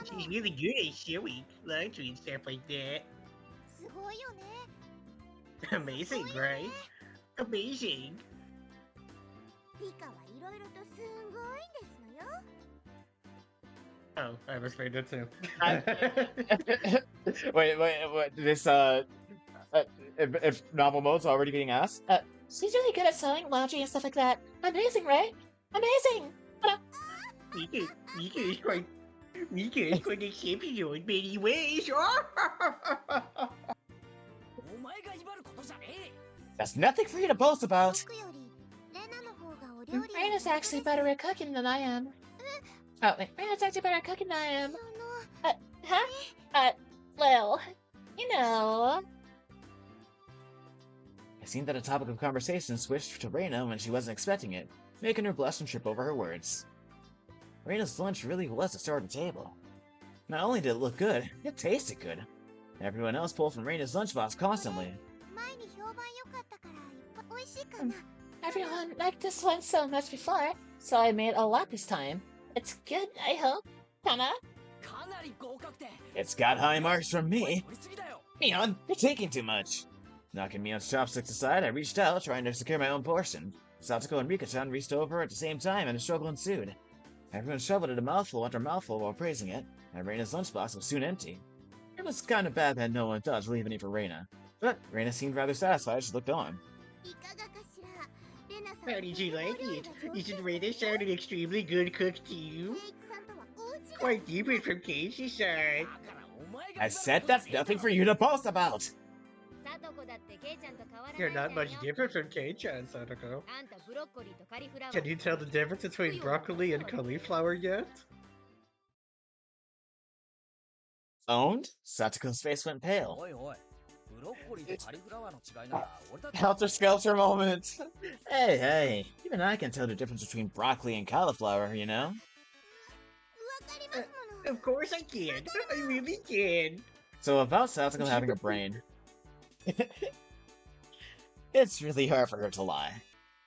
S3: She's really good at sewing, laundry, and stuff like that. Amazing, right? Amazing. Oh, I was afraid that too.
S1: Wait, this, if novel mode's already being asked?
S5: She's really good at sewing, laundry, and stuff like that. Amazing, right? Amazing!
S3: Mika is quite exceptional in many ways.
S1: That's nothing for you to boast about.
S5: Reina's actually better at cooking than I am. Oh, wait, Reina's actually better at cooking than I am. Huh? Well, you know.
S1: It seemed that a topic of conversation switched to Reina when she wasn't expecting it, making her blush and trip over her words. Reina's lunch really was the star of the table. Not only did it look good, it tasted good. Everyone else pulled from Reina's lunchbox constantly.
S5: Everyone liked this one so much before, so I made a lot this time. It's good, I hope. Kana?
S1: It's got high marks from me. Mion, you're taking too much. Knocking Mion's chopsticks aside, I reached out, trying to secure my own portion. Satoko and Rika-chan reached over at the same time, and a struggle ensued. Everyone shoveled it a mouthful after mouthful while praising it, and Reina's lunchbox was soon empty. It was kind of bad that no one thought to leave any for Reina, but Reina seemed rather satisfied as she looked on.
S3: How did you like it? Isn't Reina sound an extremely good cook to you? Quite different from Casey's side.
S1: I said that's nothing for you to boast about!
S3: You're not much different from Kei-chan, Sadako. Can you tell the difference between broccoli and cauliflower yet?
S1: Owned? Satoko's face went pale. Helter-skelter moment! Hey, even I can tell the difference between broccoli and cauliflower, you know?
S3: Of course I can. I really can.
S1: So about Satoko having a brain. It's really hard for her to lie.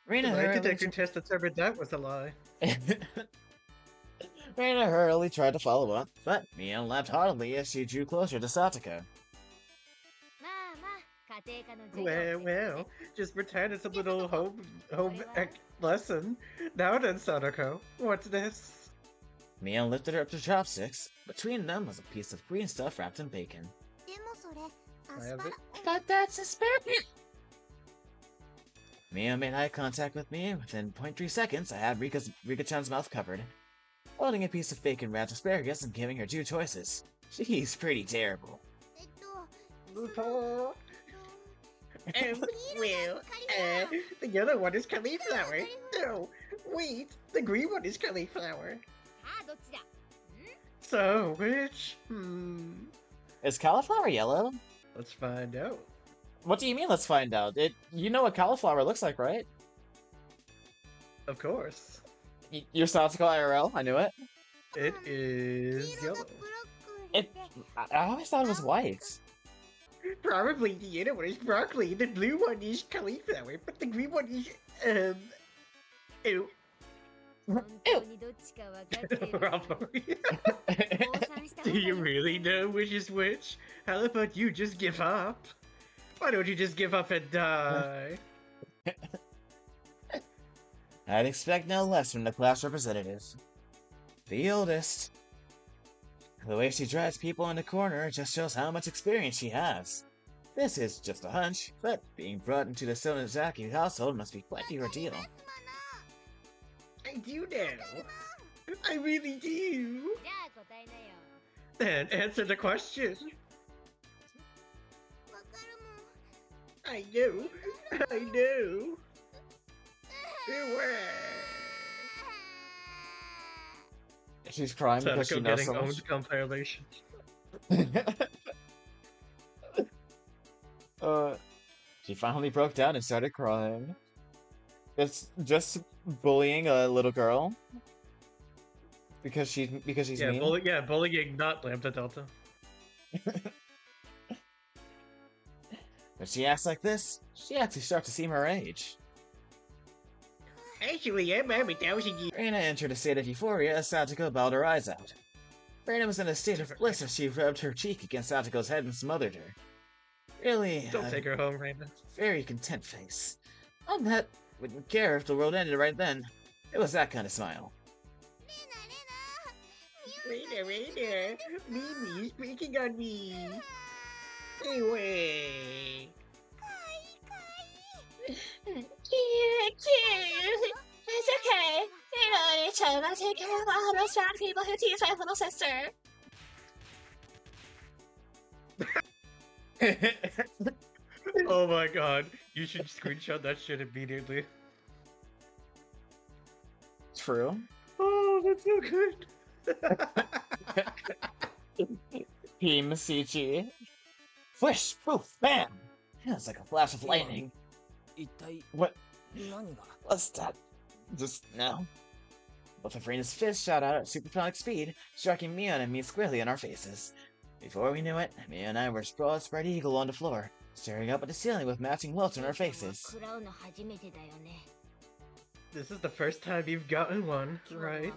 S1: Reina
S3: The lie
S1: hurriedly...
S3: detector test determined that was a lie.
S1: Reina hurriedly tried to follow up, but Mion laughed heartily as she drew closer to Satoko.
S3: Well, just pretend it's a little home lesson. Now then, Sadako, what's this?
S1: Mion lifted her up to chopsticks. Between them was a piece of green stuff wrapped in bacon.
S3: I have it.
S5: But that's asparagus.
S1: Mion made eye contact with me. Within 0.3 seconds, I had Rika-chan's mouth covered. Holding a piece of bacon wrapped asparagus and giving her two choices. She's pretty terrible.
S3: Well, the yellow one is cauliflower. No, wait, the green one is cauliflower. So, which?
S1: Is cauliflower yellow?
S3: Let's find out.
S1: What do you mean, let's find out? You know what cauliflower looks like, right?
S3: Of course.
S1: You're Satoko IRL, I knew it.
S3: It is yellow.
S1: I always thought it was white.
S3: Probably the yellow one is broccoli, the blue one is cauliflower, but the green one is, ew. Do you really know which is which? How about you just give up? Why don't you just give up and die?
S1: I'd expect no less from the class representative. The oldest. The way she drives people in the corner just shows how much experience she has. This is just a hunch, but being brought into the Sonozaki household must be quite the ordeal.
S3: I do know. I really do. Then answer the question. I know. I know.
S1: She's crying because she
S3: Sadako
S1: knows
S3: getting
S1: so
S3: owned compilation.
S1: much. She finally broke down and started crying. It's just bullying a little girl. Because she's mean.
S3: Bullying, not Lambda Delta.
S1: When she acts like this, she actually starts to seem her age.
S3: Actually, I'm 1,000 years.
S1: Reina entered a state of euphoria as Satoko bawled her eyes out. Reina was in a state of bliss as she rubbed her cheek against Satoko's head and smothered her. Really,
S3: Don't take her home, Reina.
S1: very content face. One that wouldn't care if the world ended right then. It was that kind of smile.
S3: Reina, Mimi's picking on me. Anyway.
S5: Cute. It's okay. We know each other. I take care of all those bad people who tease my little sister.
S3: Oh my god. You should screenshot that shit immediately.
S1: True.
S3: Oh, that's so good.
S1: Team CG. Flish! Poof! Bam! It's like a flash of lightning. What? What's that? Just now? Both of Reina's fists shot out at supersonic speed, striking Mia and me squarely in our faces. Before we knew it, Mia and I were sprawled spread eagle on the floor, staring up at the ceiling with matching welts on our faces.
S3: This is the first time you've gotten one, right?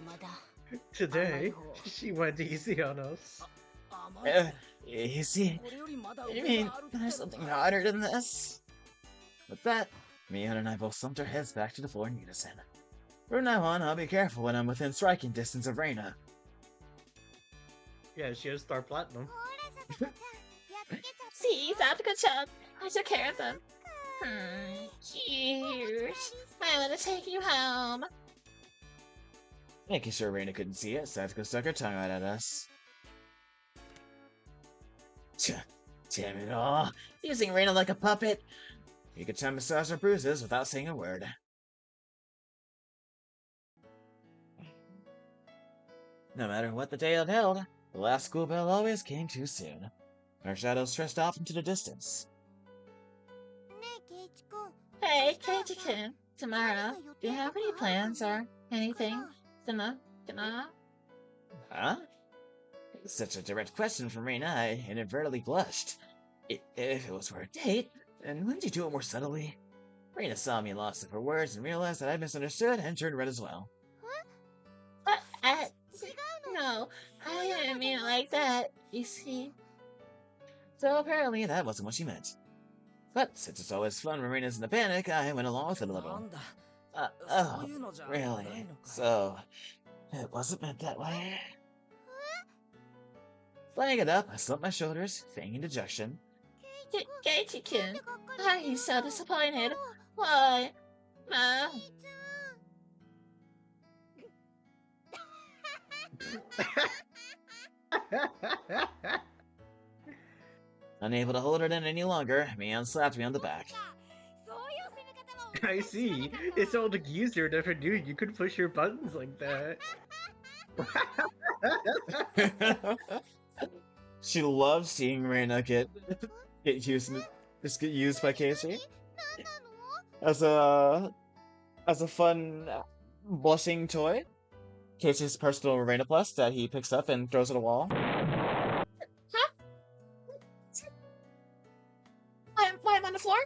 S3: Today, she went easy on us.
S1: Easy? You mean there's something harder than this? With that, Mia and I both slumped our heads back to the floor in unison. From now on, I'll be careful when I'm within striking distance of Reina.
S3: Yeah, she has Star Platinum.
S5: See, Satoko-chan. I took care of them. Cute. I want to take you home.
S1: Making sure Reina couldn't see it, Satoko stuck her tongue out at us. Damn it all. Using Reina like a puppet. You could try massage her bruises without saying a word. No matter what the day had held, the last school bell always came too soon. Our shadows stretched off into the distance.
S5: Hey, Keiichi-kun. Tomorrow, do you have any plans or anything?
S1: Huh? Such a direct question from Reina, I inadvertently blushed. If it was for a date, then wouldn't you do it more subtly? Reina saw me lost in her words and realized that I misunderstood and turned red as well.
S5: What? No, I didn't mean it like that, you see.
S1: So apparently that wasn't what she meant. But since it's always fun when Reina's in a panic, I went along with it a little. Oh, really? So, it wasn't meant that way? Flying it up, I slumped my shoulders, feigning dejection.
S5: Keiichi-kun, why are you so disappointed? Why? No.
S1: Unable to hold it in any longer, Mian slapped me on the back.
S3: I see. It's all the easier never knew you could push your buttons like that.
S1: She loves seeing Reina get used by Casey as a fun blushing toy. Casey's personal Reina Plus that he picks up and throws at a wall.
S5: Huh? Why am I on the floor?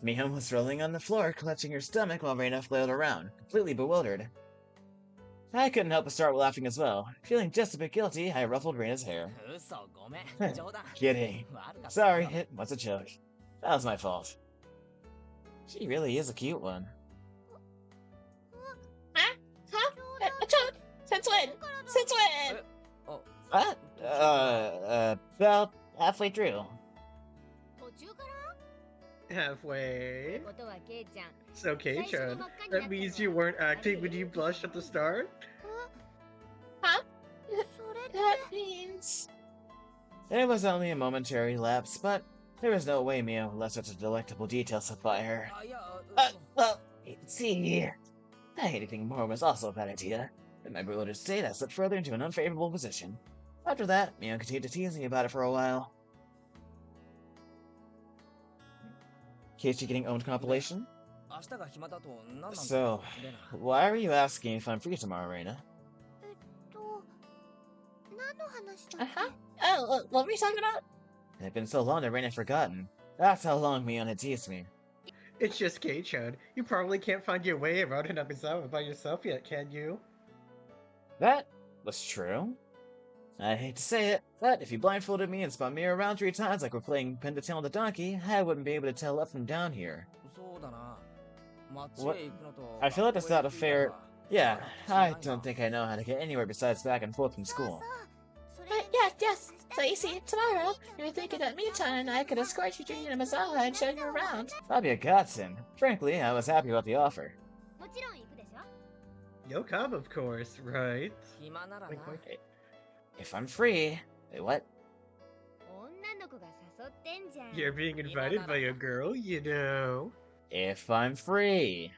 S1: Mian was rolling on the floor, clutching her stomach while Reina flailed around, completely bewildered. I couldn't help but start laughing as well. Feeling just a bit guilty, I ruffled Reina's hair. Kidding. Sorry, it was a joke. That was my fault. She really is a cute one.
S5: Huh? A Since when? Since when?
S4: Oh,
S5: What?
S1: About halfway through.
S3: Halfway. So, Kei-chan, that means you weren't acting when you blushed at the start?
S5: Huh? That means...
S1: It was only a momentary lapse, but there was no way Mio let such a delectable detail slip by her. Well, see, anything more was also a bad idea. In my bewildered state, I slipped further into an unfavorable position. After that, Mio continued to tease me about it for a while. Keiichi getting owned compilation? So, why are you asking if I'm free tomorrow, Reina?
S5: Uh-huh. Oh, what were you talking about?
S1: It had been so long that Reina had forgotten. That's how long Mion had teased me.
S3: It's just Kei-chan. You probably can't find your way around Hinamizawa by yourself yet, can you?
S1: That was true. I hate to say it, but if you blindfolded me and spun me around 3 times like we're playing Pin the Tail on the Donkey, I wouldn't be able to tell up from down here. What? I feel like that's not a fair... Yeah, I don't think I know how to get anywhere besides back and forth from school.
S5: Yes. So you see, tomorrow, you're thinking that Mita and I could escort you to Hinamizawa and show you around.
S1: That'd be a godsend. Frankly, I was happy about the offer.
S3: You'll come, of course, right? Wink, wink.
S1: If I'm free... Wait, what?
S3: You're being invited by a girl, you know.
S1: If I'm free...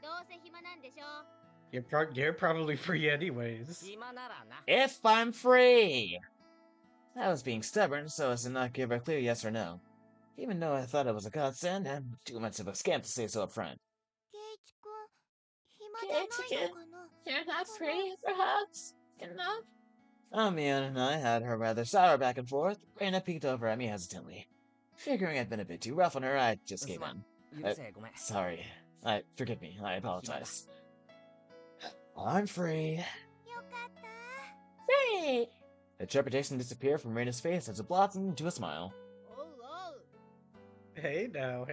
S3: You're probably free anyways.
S1: If I'm free! I was being stubborn so as to not give a clear yes or no. Even though I thought it was a godsend, I'm too much of a scamp to say so up front.
S5: Keiichi, you're not free, perhaps? Enough?
S1: Mion and I had her rather sour back and forth. Reina peeked over at me hesitantly. Figuring I'd been a bit too rough on her, I just gave in. Sorry. Forgive me. I apologize. I'm free.
S5: Free!
S1: The trepidation disappeared from Reina's face as it blossomed into a smile.
S3: Hey now.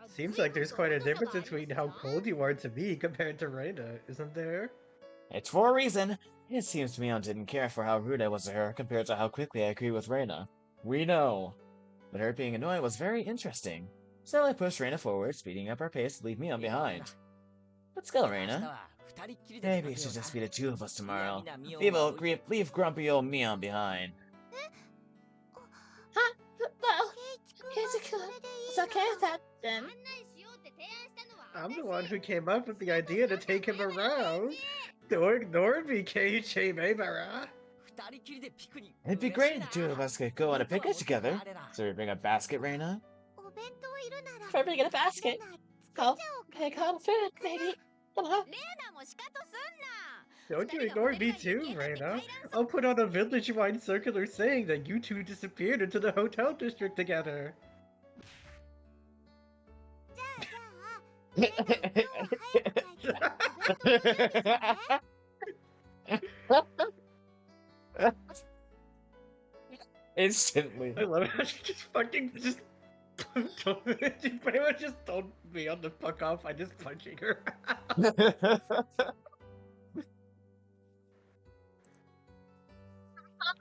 S3: Seems like there's quite a difference between how cold you are to me compared to Reina, isn't there?
S1: It's for a reason. It seems to me I didn't care for how rude I was to her compared to how quickly I agreed with Reina. We know. But her being annoyed was very interesting. So I pushed Reina forward, speeding up our pace to leave Mion behind. Let's go, Reina. Maybe it should just be the 2 of us tomorrow. Leave grumpy old Mion behind.
S5: Huh? Well, Keiichi-kun, it's okay with that, then.
S3: I'm the one who came up with the idea to take him around. Don't ignore me, Keiichi Meibara.
S1: It'd be great if the 2 of us could go on a picnic together. So we bring a basket, Reina?
S5: For bringing a basket. Go pick on food, maybe.
S3: Don't you ignore me too, Reina. I'll put on a village-wide circular saying that you 2 disappeared into the hotel district together.
S1: Instantly.
S3: I love how she just fucking she pretty much just told me on the fuck off by just punching her.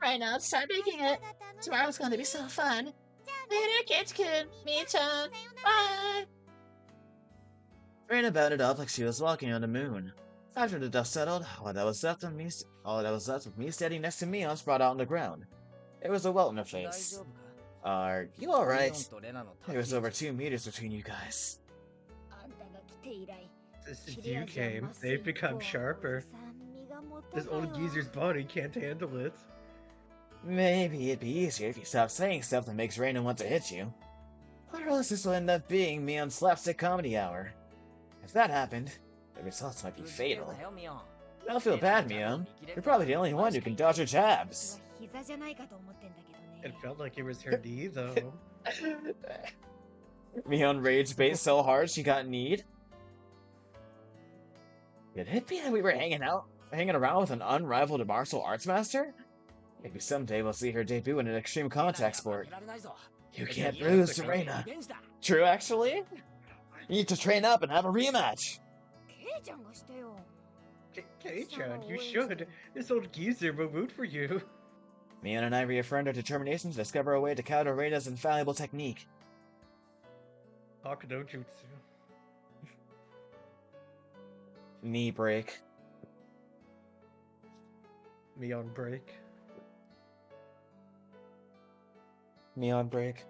S5: Right now, start making it. Tomorrow's going to be so fun. Later, Keiichi-kun. Mita. Bye.
S1: Reina bounded off like she was walking on the moon. After the dust settled, all that was left of me standing next to Mion sprawled out on the ground. There was a welt in her face. Are you alright? There was over 2 meters between you guys.
S3: Since you came, they've become sharper. This old geezer's body can't handle it.
S1: Maybe it'd be easier if you stopped saying stuff that makes Reina want to hit you. Or else this will end up being Mion's slapstick comedy hour. If that happened, the results might be fatal. Don't feel bad, Mion. You're probably the only one who can dodge her jabs.
S3: It felt like it was her knee, though.
S1: Mion rage bait so hard she got kneed. Could it be that we were hanging around with an unrivaled martial arts master? Maybe someday we'll see her debut in an extreme contact sport. You can't lose to Reina. True, actually. You need to train up and have a rematch.
S3: Kei-chan, you should. This old geezer will root for you.
S1: Mion and I reaffirmed our determination to discover a way to counter Reina's infallible technique.
S3: Hakudo Jutsu.
S1: Knee break.
S3: Mion break.
S1: Mion break.